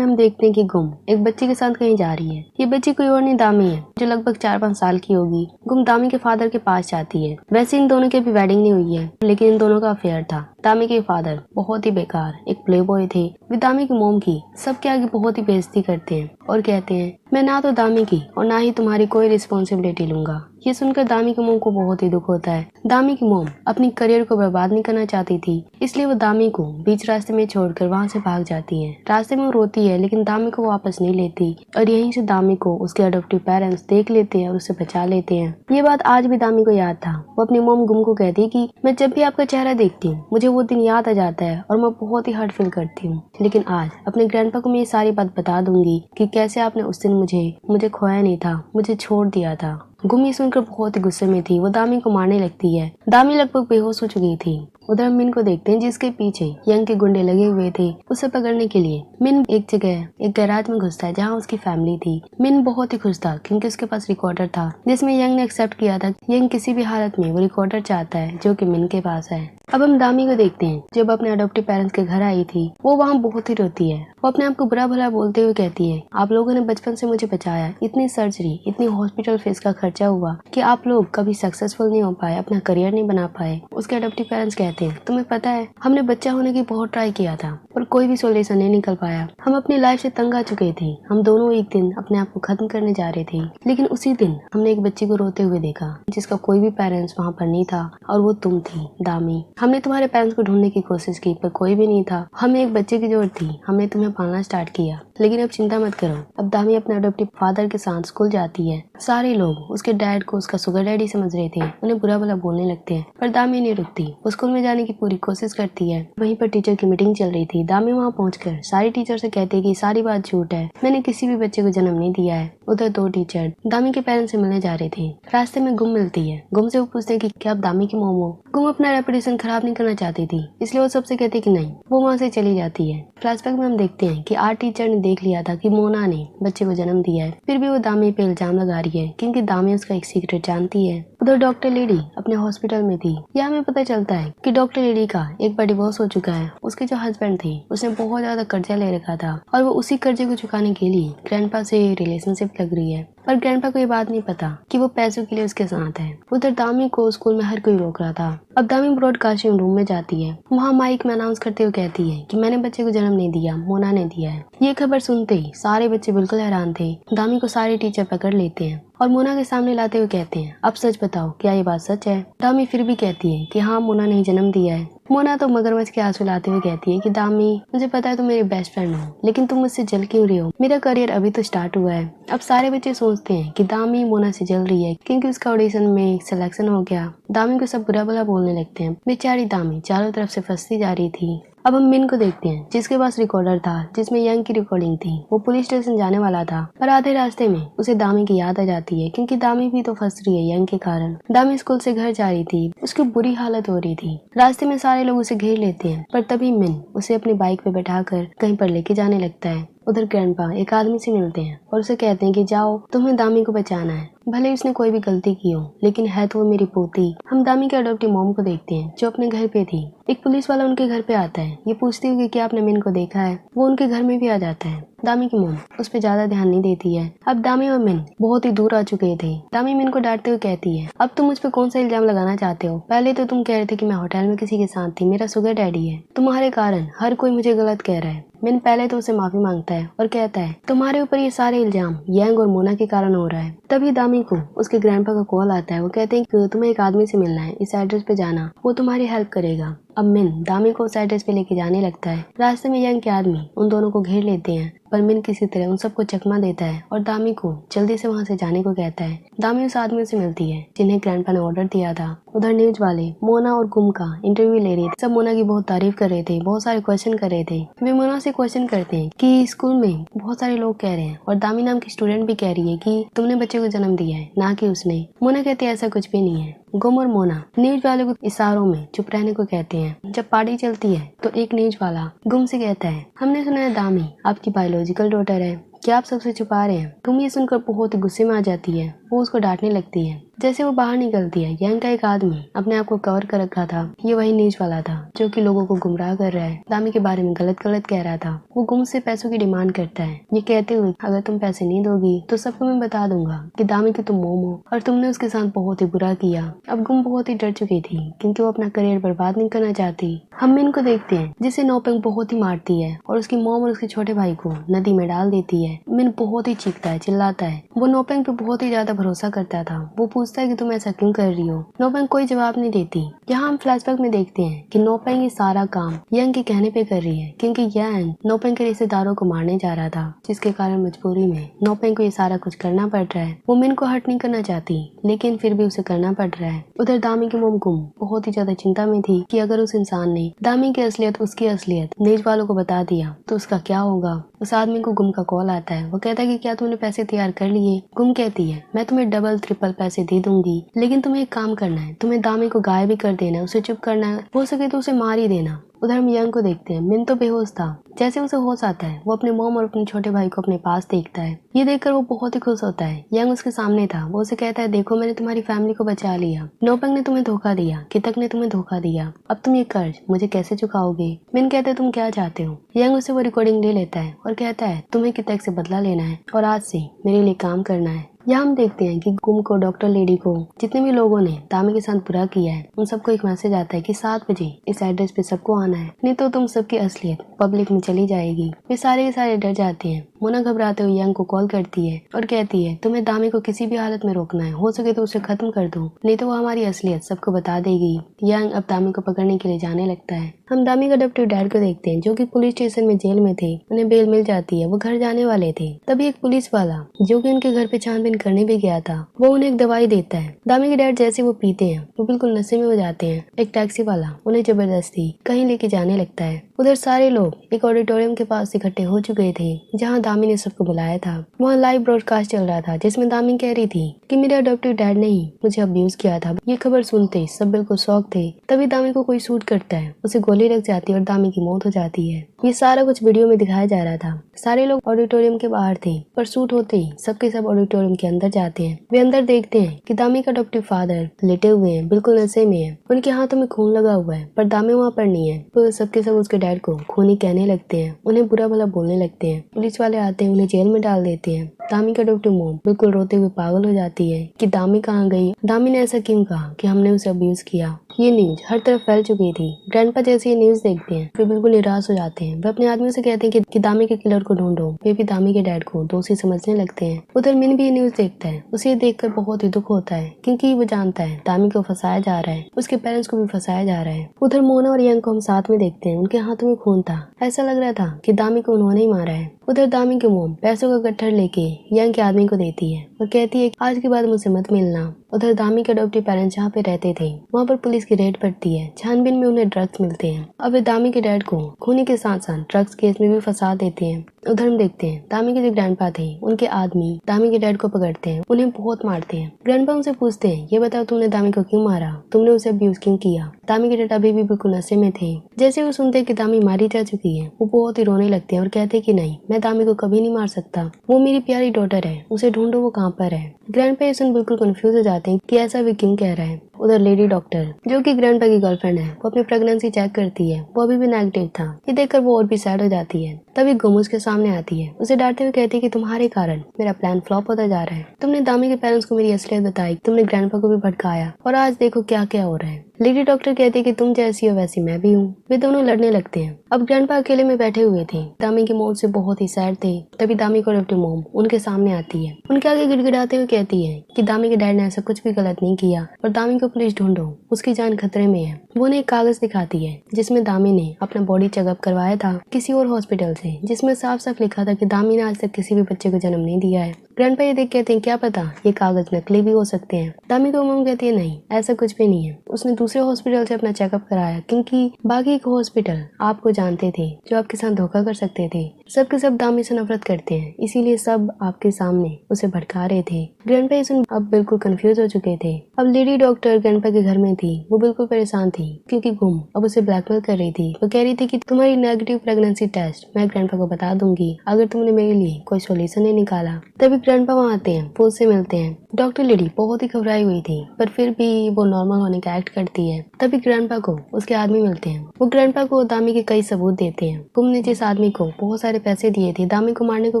हम देखते हैं कि गुम एक बच्ची के साथ कहीं जा रही है। ये बच्ची कोई और नहीं दामी है जो लगभग 4-5 साल की होगी। गुम दामी के फादर के पास जाती है। वैसे इन दोनों की अभी वेडिंग नहीं हुई है लेकिन इन दोनों का अफेयर था। दामी के फादर बहुत ही बेकार एक प्ले बॉय थे। वे दामी की मोम की सबके आगे बहुत ही बेइज्जती करते हैं और कहते हैं मैं ना तो दामी की और ना ही तुम्हारी कोई रिस्पॉन्सिबिलिटी लूंगा। ये सुनकर दामी की मोम को बहुत ही दुख होता है। दामी की मोम अपनी करियर को बर्बाद नहीं करना चाहती थी, इसलिए वो दामी को बीच रास्ते में छोड़कर वहाँ से भाग जाती है। रास्ते में वो रोती है लेकिन दामी को वापस नहीं लेती और यहीं से दामी को उसके अडॉप्टिव पेरेंट्स देख लेते हैं और उसे बचा लेते हैं। ये बात आज भी दामी को याद था। वो अपनी मोम गुम को कहती है कि मैं जब भी आपका चेहरा देखती हूँ मुझे वो दिन याद आ जाता है और मैं बहुत ही हर्ट फील करती हूँ, लेकिन आज अपने ग्रैंडपा को मैं ये सारी बात बता दूंगी कि कैसे आपने उस दिन मुझे खोया नहीं था, मुझे छोड़ दिया था। गुम ये सुनकर बहुत ही गुस्से में थी। वो दामी को मारने लगती है। दामी लगभग बेहोश हो चुकी थी। उधर हम मिन को देखते हैं जिसके पीछे यंग के गुंडे लगे हुए थे उसे पकड़ने के लिए। मिन एक जगह एक गैराज में घुसता है जहाँ उसकी फैमिली थी। मिन बहुत ही खुश था क्योंकि उसके पास रिकॉर्डर था जिसमें यंग ने एक्सेप्ट किया था यंग किसी भी हालत में वो रिकॉर्डर चाहता है जो कि मिन के पास है। अब हम दामी को देखते हैं जब अपने अडॉप्टिव पेरेंट्स के घर आई थी। वो वहाँ बहुत ही रोती है। वो अपने आप को बुरा भला बोलते हुए कहती है आप लोगों ने बचपन से मुझे बचाया, इतनी सर्जरी इतनी हॉस्पिटल फीस का खर्चा हुआ कि आप लोग कभी सक्सेसफुल नहीं हो पाए, अपना करियर नहीं बना पाए। उसके अडॉप्टिव पेरेंट्स कहते हैं तुम्हें पता है हमने बच्चा होने की बहुत ट्राई किया था पर कोई भी सोल्यूशन नहीं निकल पाया। हम अपनी लाइफ से तंग आ चुके थे। हम दोनों एक दिन अपने आप को खत्म करने जा रहे थे, लेकिन उसी दिन हमने एक बच्ची को रोते हुए देखा जिसका कोई भी पेरेंट्स वहाँ पर नहीं था और वो तुम थी दामी। हमने तुम्हारे पेरेंट्स को ढूंढने की कोशिश की पर कोई भी नहीं था। हमें एक बच्चे की जरूरत थी, हमने तुम्हें पालना स्टार्ट किया, लेकिन अब चिंता मत करो। अब दामी अपने अडॉप्टिव फादर के साथ स्कूल जाती है। सारे लोग उसके डैड को उसका सुगर डैडी समझ रहे थे, उन्हें बुरा भला बोलने लगते हैं पर दामी नहीं रुकती। वो स्कूल में जाने की पूरी कोशिश करती है। वहीं पर टीचर की मीटिंग चल रही थी। दामी वहाँ पहुंचकर सारी टीचर से कहती है कि सारी बात झूठ है, मैंने किसी भी बच्चे को जन्म नहीं दिया है। उधर 2 टीचर दामी के पेरेंट्स से मिलने जा रहे थे। रास्ते में गुम मिलती है। गुम से वो पूछते हैं कि क्या आप दामी की मोम हो। गुम अपना रेपुटेशन खराब नहीं करना चाहती थी इसलिए वो सबसे कहती है कि नहीं। वो वहाँ से चली जाती है। फ्लैशबैक में हम देखते हैं कि आर्ट टीचर ने देख लिया था कि मोना ने बच्चे को जन्म दिया है, फिर भी वो दामी पे इल्जाम लगा रही है क्योंकि दामी उसका एक सीक्रेट जानती है। उधर डॉक्टर लेडी अपने हॉस्पिटल में थी। यहाँ हमें पता चलता है कि डॉक्टर लेडी का एक बार डिवोर्स हो चुका है। उसके जो हस्बैंड थे उसने बहुत ज्यादा कर्जा ले रखा था और वो उसी कर्जे को चुकाने के लिए ग्रैंडपा से रिलेशनशिप लग रही है, पर ग्रैंडपा को ये बात नहीं पता कि वो पैसों के लिए उसके साथ है। उधर दामी को स्कूल में हर कोई रोक रहा था। अब दामी ब्रॉडकास्टिंग रूम में जाती है। वहाँ माइक में अनाउंस करते हुए कहती है कि मैंने बच्चे को जन्म नहीं दिया, मोना ने दिया है। ये खबर सुनते ही सारे बच्चे बिल्कुल हैरान थे। दामी को सारे टीचर पकड़ लेते हैं और मोना के सामने लाते हुए कहते हैं अब सच बताओ क्या ये बात सच है। दामी फिर भी कहती है कि हाँ मोना ने जन्म दिया है। मोना तो मगरमच्छ के आंसू लाते हुए कहती है कि दामी मुझे पता है तुम मेरी बेस्ट फ्रेंड हो, लेकिन तुम मुझसे जल क्यों रही हो, मेरा करियर अभी तो स्टार्ट हुआ है। अब सारे बच्चे सोचते हैं कि दामी मोना से जल रही है क्योंकि उसका ऑडिशन में सिलेक्शन हो गया। दामी को सब बुरा भला बोलने लगते हैं। बेचारी दामी चारों तरफ से फंसती जा रही थी। अब हम मिन को देखते हैं जिसके पास रिकॉर्डर था जिसमें यंग की रिकॉर्डिंग थी। वो पुलिस स्टेशन जाने वाला था पर आधे रास्ते में उसे दामी की याद आ जाती है क्योंकि दामी भी तो फंस रही है यंग के कारण। दामी स्कूल से घर जा रही थी, उसकी बुरी हालत हो रही थी। रास्ते में सारे लोग उसे घेर लेते हैं पर तभी मिन उसे अपनी बाइक पे बैठाकर कहीं पर लेके जाने लगता है। उधर ग्रैंडपा एक आदमी से मिलते हैं और उसे कहते हैं कि जाओ, तुम्हें दामी को बचाना है। भले ही उसने कोई भी गलती की हो लेकिन है तो वो मेरी पोती। हम दामी के अडॉप्टिव मॉम को देखते हैं जो अपने घर पे थी। एक पुलिस वाला उनके घर पे आता है। ये पूछती हुई कि आपने मिन को देखा है। वो उनके घर में भी आ जाता है। दामी की मॉम उस पर ज्यादा ध्यान नहीं देती है। अब दामी और मिन बहुत ही दूर आ चुके थे। दामी मिन को डांटते हुए कहती है, अब तुम मुझ पे कौन सा इल्जाम लगाना चाहते हो? पहले तो तुम कह रहे थे कि मैं होटल में किसी के साथ थी, मेरा शुगर डैडी है। तुम्हारे कारण हर कोई मुझे गलत कह रहा है। मिन पहले तो उसे माफी मांगता है और कहता है तुम्हारे ऊपर ये सारे इल्जाम यंग और मोना के कारण हो रहा है। तभी दामी को उसके ग्रैंडपा का कॉल आता है। वो कहते हैं कि तुम्हें एक आदमी से मिलना है, इस एड्रेस पे जाना, वो तुम्हारी हेल्प करेगा। अब मिन दामी को उस एड्रेस पे लेके जाने लगता है। रास्ते में यंग के आदमी उन दोनों को घेर लेते हैं पर मिन किसी तरह उन सबको चकमा देता है और दामी को जल्दी से वहाँ से जाने को कहता है। दामी उस आदमी से मिलती है जिन्हें ग्रैंडपा ने ऑर्डर दिया था। उधर न्यूज वाले मोना और गुम का इंटरव्यू ले रहे थे। सब मोना की बहुत तारीफ कर रहे थे, बहुत सारे क्वेश्चन कर रहे थे। वे मोना से क्वेश्चन करते हैं कि स्कूल में बहुत सारे लोग कह रहे हैं और दामी नाम की स्टूडेंट भी कह रही है कि तुमने बच्चे को जन्म दिया है, ना कि उसने। मोना कहती है ऐसा कुछ भी नहीं है। गुम और मोना न्यूज वाले को इशारों में चुप रहने को कहते हैं। जब पार्टी चलती है तो एक न्यूज वाला गुम से कहता है, हमने सुना है दामी आपकी बायोलॉजिकल डॉटर है, क्या आप सबसे छुपा रहे हैं? तुम ये सुनकर बहुत ही गुस्से में आ जाती है। वो उसको डांटने लगती है। जैसे वो बाहर निकलती है यंग का एक आदमी अपने आप को कवर कर रखा था। ये वही न्यूज वाला था जो कि लोगों को गुमराह कर रहा है, दामी के बारे में गलत गलत कह रहा था। वो गुम से पैसों की डिमांड करता है, ये कहते हुए अगर तुम पैसे नहीं दोगी तो सबको मैं बता दूंगा कि दामी की तुम मोम हो और तुमने उसके साथ बहुत ही बुरा किया। अब गुम बहुत ही डर चुकी थी क्योंकि वो अपना करियर बर्बाद नहीं करना चाहती। हम मिन को देखते हैं जिसे नौपेंग बहुत ही मारती है और उसकी मोम और उसके छोटे भाई को नदी में डाल देती है। मिन बहुत ही चीखता है, चिल्लाता है। वो नौपेंग पे बहुत ही ज्यादा भरोसा करता था। वो पूछता है कि तुम ऐसा क्यों कर रही हो? नौपेंग कोई जवाब नहीं देती। यहाँ हम फ्लैशबैक में देखते हैं कि नौपेंग ये सारा काम यंग के कहने पे कर रही है क्योंकि यंग नौपेंग के रिश्तेदारों को मारने जा रहा था, जिसके कारण मजबूरी में नौपेंग को ये सारा कुछ करना पड़ रहा है। वो मिन को हर्ट नहीं करना चाहती लेकिन फिर भी उसे करना पड़ रहा है। उधर दामी की मोम गुम बहुत ही ज्यादा चिंता में थी कि अगर उस इंसान ने दामी की असलियत, उसकी असलियत न्यूज वालों को बता दिया तो उसका क्या होगा। उस आदमी को गुम का कॉल आता है। वो कहता है कि क्या तुमने पैसे तैयार कर लिए? गुम कहती है मैं तुम्हें डबल ट्रिपल पैसे दे दूंगी लेकिन तुम्हें एक काम करना है, तुम्हें दामी को गायब भी कर देना है, उसे चुप करना है, हो सके तो उसे मार ही देना। उधर हम यंग को देखते हैं। मिन तो बेहोश था। जैसे उसे होश आता है वो अपने मॉम और अपने छोटे भाई को अपने पास देखता है। ये देखकर वो बहुत ही खुश होता है। यंग उसके सामने था। वो उसे कहता है देखो मैंने तुम्हारी फैमिली को बचा लिया। नौपेंग ने तुम्हें धोखा दिया, कितक ने तुम्हें धोखा दिया, अब तुम ये कर्ज मुझे कैसे चुकाओगे? मिन कहते तुम क्या चाहते हो? यंग उसे वो रिकॉर्डिंग ले लेता है और कहता है तुम्हें कितक से बदला लेना है और आज से मेरे लिए काम करना है। यहाँ हम देखते हैं कि गुम को, डॉक्टर लेडी को, जितने भी लोगों ने दामी के साथ बुरा किया है उन सबको एक मैसेज आता है कि 7 बजे इस एड्रेस पे सबको आना है, नहीं तो तुम सबकी असलियत पब्लिक में चली जाएगी। वे सारे के सारे डर जाते हैं। मोना घबराते हुए यंग को कॉल करती है और कहती है तुम्हें दामी को किसी भी हालत में रोकना है, हो सके तो उसे खत्म कर दो, नहीं तो वो हमारी असलियत सबको बता देगी। यंग अब दामी को पकड़ने के लिए जाने लगता है। हम दामी का अडॉप्टिव डैड को देखते हैं जो कि पुलिस स्टेशन में जेल में थे। उन्हें बेल मिल जाती है। वो घर जाने वाले थे तभी एक पुलिस वाला जो कि उनके घर पे छानबीन करने भी गया था वो उन्हें एक दवाई देता है। दामी के डैड जैसे वो पीते हैं वो बिल्कुल नशे में हो जाते हैं। एक टैक्सी वाला उन्हें जबरदस्ती कहीं लेके जाने लगता है। उधर सारे लोग एक ऑडिटोरियम के पास इकट्ठे हो चुके थे जहाँ दामी ने सबको बुलाया था। वहाँ लाइव ब्रॉडकास्ट चल रहा था जिसमें दामी कह रही थी कि मेरे अडॉप्टिव डैड ने ही मुझे अब्यूज किया था। ये खबर सुनते सब बिल्कुल शॉक थे। तभी दामी को कोई शूट करता है, उसे गोली लग जाती है और दामी की मौत हो जाती है। ये सारा कुछ वीडियो में दिखाया जा रहा था। सारे लोग ऑडिटोरियम के बाहर थे पर शूट होते ही सबके सब ऑडिटोरियम के अंदर जाते हैं। वे अंदर देखते हैं कि दामी का अडॉप्टिव फादर लेटे हुए हैं, बिल्कुल नशे में है। उनके हाथों में खून लगा हुआ है पर दामी वहाँ पर नहीं है। तो सबके सब उसके डैड को खूनी कहने लगते हैं, उन्हें बुरा भला बोलने लगते हैं। पुलिस वाले आते हैं, उन्हें जेल में डाल देते हैं। दामी का अडॉप्टिव मॉम बिल्कुल रोते हुए पागल हो जाती है कि दामी कहाँ गई, दामी ने ऐसा क्यों कहा कि हमने उसे अब्यूज किया। ये न्यूज हर तरफ फैल चुकी थी। ग्रैंडपा जैसे ये न्यूज देखते हैं वे बिल्कुल निराश हो जाते हैं। वे अपने आदमियों से कहते हैं कि दामी के किलर को ढूंढो। वे भी दामी के डैड को दोषी समझने लगते हैं। उधर मिन भी ये न्यूज देखता है। उसे ये देखकर बहुत ही दुख होता है क्योंकि वो जानता है दामी को फंसाया जा रहा है, उसके पेरेंट्स को भी फंसाया जा रहा है। उधर मोना और यंग को हम साथ में देखते हैं। उनके हाथों में खून था। ऐसा लग रहा था कि दामी को उन्होंने ही मारा है। उधर दामी की मोम पैसों का गट्ठर लेके यंग के आदमी को देती है और कहती है आज के बाद मुझसे मत मिलना। उधर दामी के अडॉप्टिव पेरेंट्स जहाँ पे रहते थे वहाँ पर पुलिस की रेड पड़ती है। छानबीन में उन्हें ड्रग्स मिलते हैं। अब वे दामी के डैड को खूनी के साथ साथ ड्रग्स केस में भी फंसा देते हैं। उधर हम देखते हैं दामी के जो ग्रैंडपा थे उनके आदमी दामी के डैड को पकड़ते हैं, उन्हें बहुत मारते हैं। ग्रैंडपा उनसे पूछते हैं ये बताओ तुमने दामी को क्यों मारा, तुमने उसे अब्यूज क्यों किया। दामी के डैड अभी भी बिल्कुल नशे में थे। जैसे वो सुनते कि दामी मारी जा चुकी है वो बहुत ही रोने लगते हैं और कहते हैं कि नहीं, मैं दामी को कभी नहीं मार सकता, वो मेरी प्यारी डॉटर है, उसे ढूंढो वो कहाँ पर है। ग्रैंडपा ये सुन बिल्कुल कंफ्यूज हो जाते हैं कि ऐसा वे क्यों कह रहा है। उधर लेडी डॉक्टर जो कि ग्रैंडपा की गर्लफ्रेंड है वो अपनी प्रेगनेंसी चेक करती है, वो अभी भी नेगेटिव था। ये देखकर वो और भी सैड हो जाती है। तभी गुम उसके सामने आती है, उसे डांटते हुए कहती है कि तुम्हारे कारण मेरा प्लान फ्लॉप होता जा रहा है, तुमने दामी के पेरेंट्स को मेरी असलियत बताई, तुमने ग्रैंडपा को भी भड़काया और आज देखो क्या क्या हो रहा है। लेडी डॉक्टर कहती है कि तुम जैसी हो वैसी मैं भी हूँ। वे दोनों लड़ने लगते हैं। अब ग्रैंडपा अकेले में बैठे हुए थे, दामी की मौत से बहुत ही सैड थे। तभी दामी को अडॉप्टिव मॉम उनके सामने आती है, उनके आगे गिड़गिड़ाते हुए कहती है कि दामी के डैड ने ऐसा कुछ भी गलत नहीं किया और दामी को पुलिस ढूंढो, उसकी जान खतरे में है। वो उन्हें एक कागज दिखाती है जिसमें दामी ने अपना बॉडी चेकअप करवाया था किसी और हॉस्पिटल से, जिसमें साफ साफ लिखा था कि दामी ने आज तक किसी भी बच्चे को जन्म नहीं दिया है। ग्रैंडपा ये देख कहते हैं क्या पता ये कागज नकली भी हो सकते हैं। दामी को मॉम कहती है नहीं, ऐसा कुछ भी नहीं है, उसने दूसरे हॉस्पिटल से अपना चेकअप कराया क्योंकि बाकी के हॉस्पिटल आपको जानते थे जो आपके साथ धोखा कर सकते थे। सबके सब दामी से नफरत करते हैं, इसीलिए सब आपके सामने उसे भड़का रहे थे। ग्रैंडपा ये सुन अब बिल्कुल कंफ्यूज हो चुके थे। अब लेडी डॉक्टर ग्रैंडपा के घर में थी, वो बिल्कुल परेशान थी क्योंकि गुम अब उसे ब्लैकमेल कर रही थी। वो कह रही थी कि तुम्हारी नेगेटिव प्रेगनेंसी टेस्ट मैं ग्रैंडपा को बता दूंगी अगर तुमने मेरे लिए कोई सोल्यूशन नहीं निकाला। तभी ग्रैंडपा वहाँ आते हैं, वो उससे मिलते हैं। डॉक्टर लेडी बहुत ही घबराई हुई थी पर फिर भी वो नॉर्मल होने का एक्ट करती है। तभी ग्रैंडपा को उसके आदमी मिलते हैं, वो ग्रैंडपा को दामी के कई सबूत देते हैं। गुम ने जिस आदमी को बहुत सारे पैसे दिए थे दामी को मारने को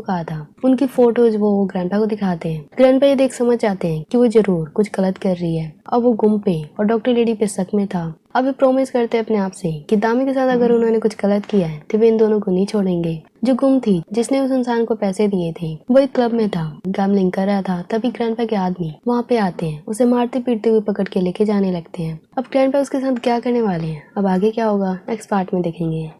कहा था, उनकी फोटोज वो ग्रैंडपा को दिखाते हैं। ग्रैंडपा ये देख समझ जाते हैं कि वो जरूर कुछ गलत कर रही है। अब वो गुम पे और डॉक्टर लेडी पे शक में था। अब वे प्रॉमिस करते हैं अपने आप से कि दामी के साथ अगर उन्होंने कुछ गलत किया है तो वे इन दोनों को नहीं छोड़ेंगे। जो गुम थी जिसने उस इंसान को पैसे दिए थे वो एक क्लब में था, गैम्बलिंग कर रहा था। तभी ग्रैंडपा के आदमी वहाँ पे आते हैं, उसे मारते पीटते हुए पकड़ के लेके जाने लगते हैं। अब ग्रैंडपा उसके साथ क्या करने वाले हैं, अब आगे क्या होगा नेक्स्ट पार्ट में देखेंगे।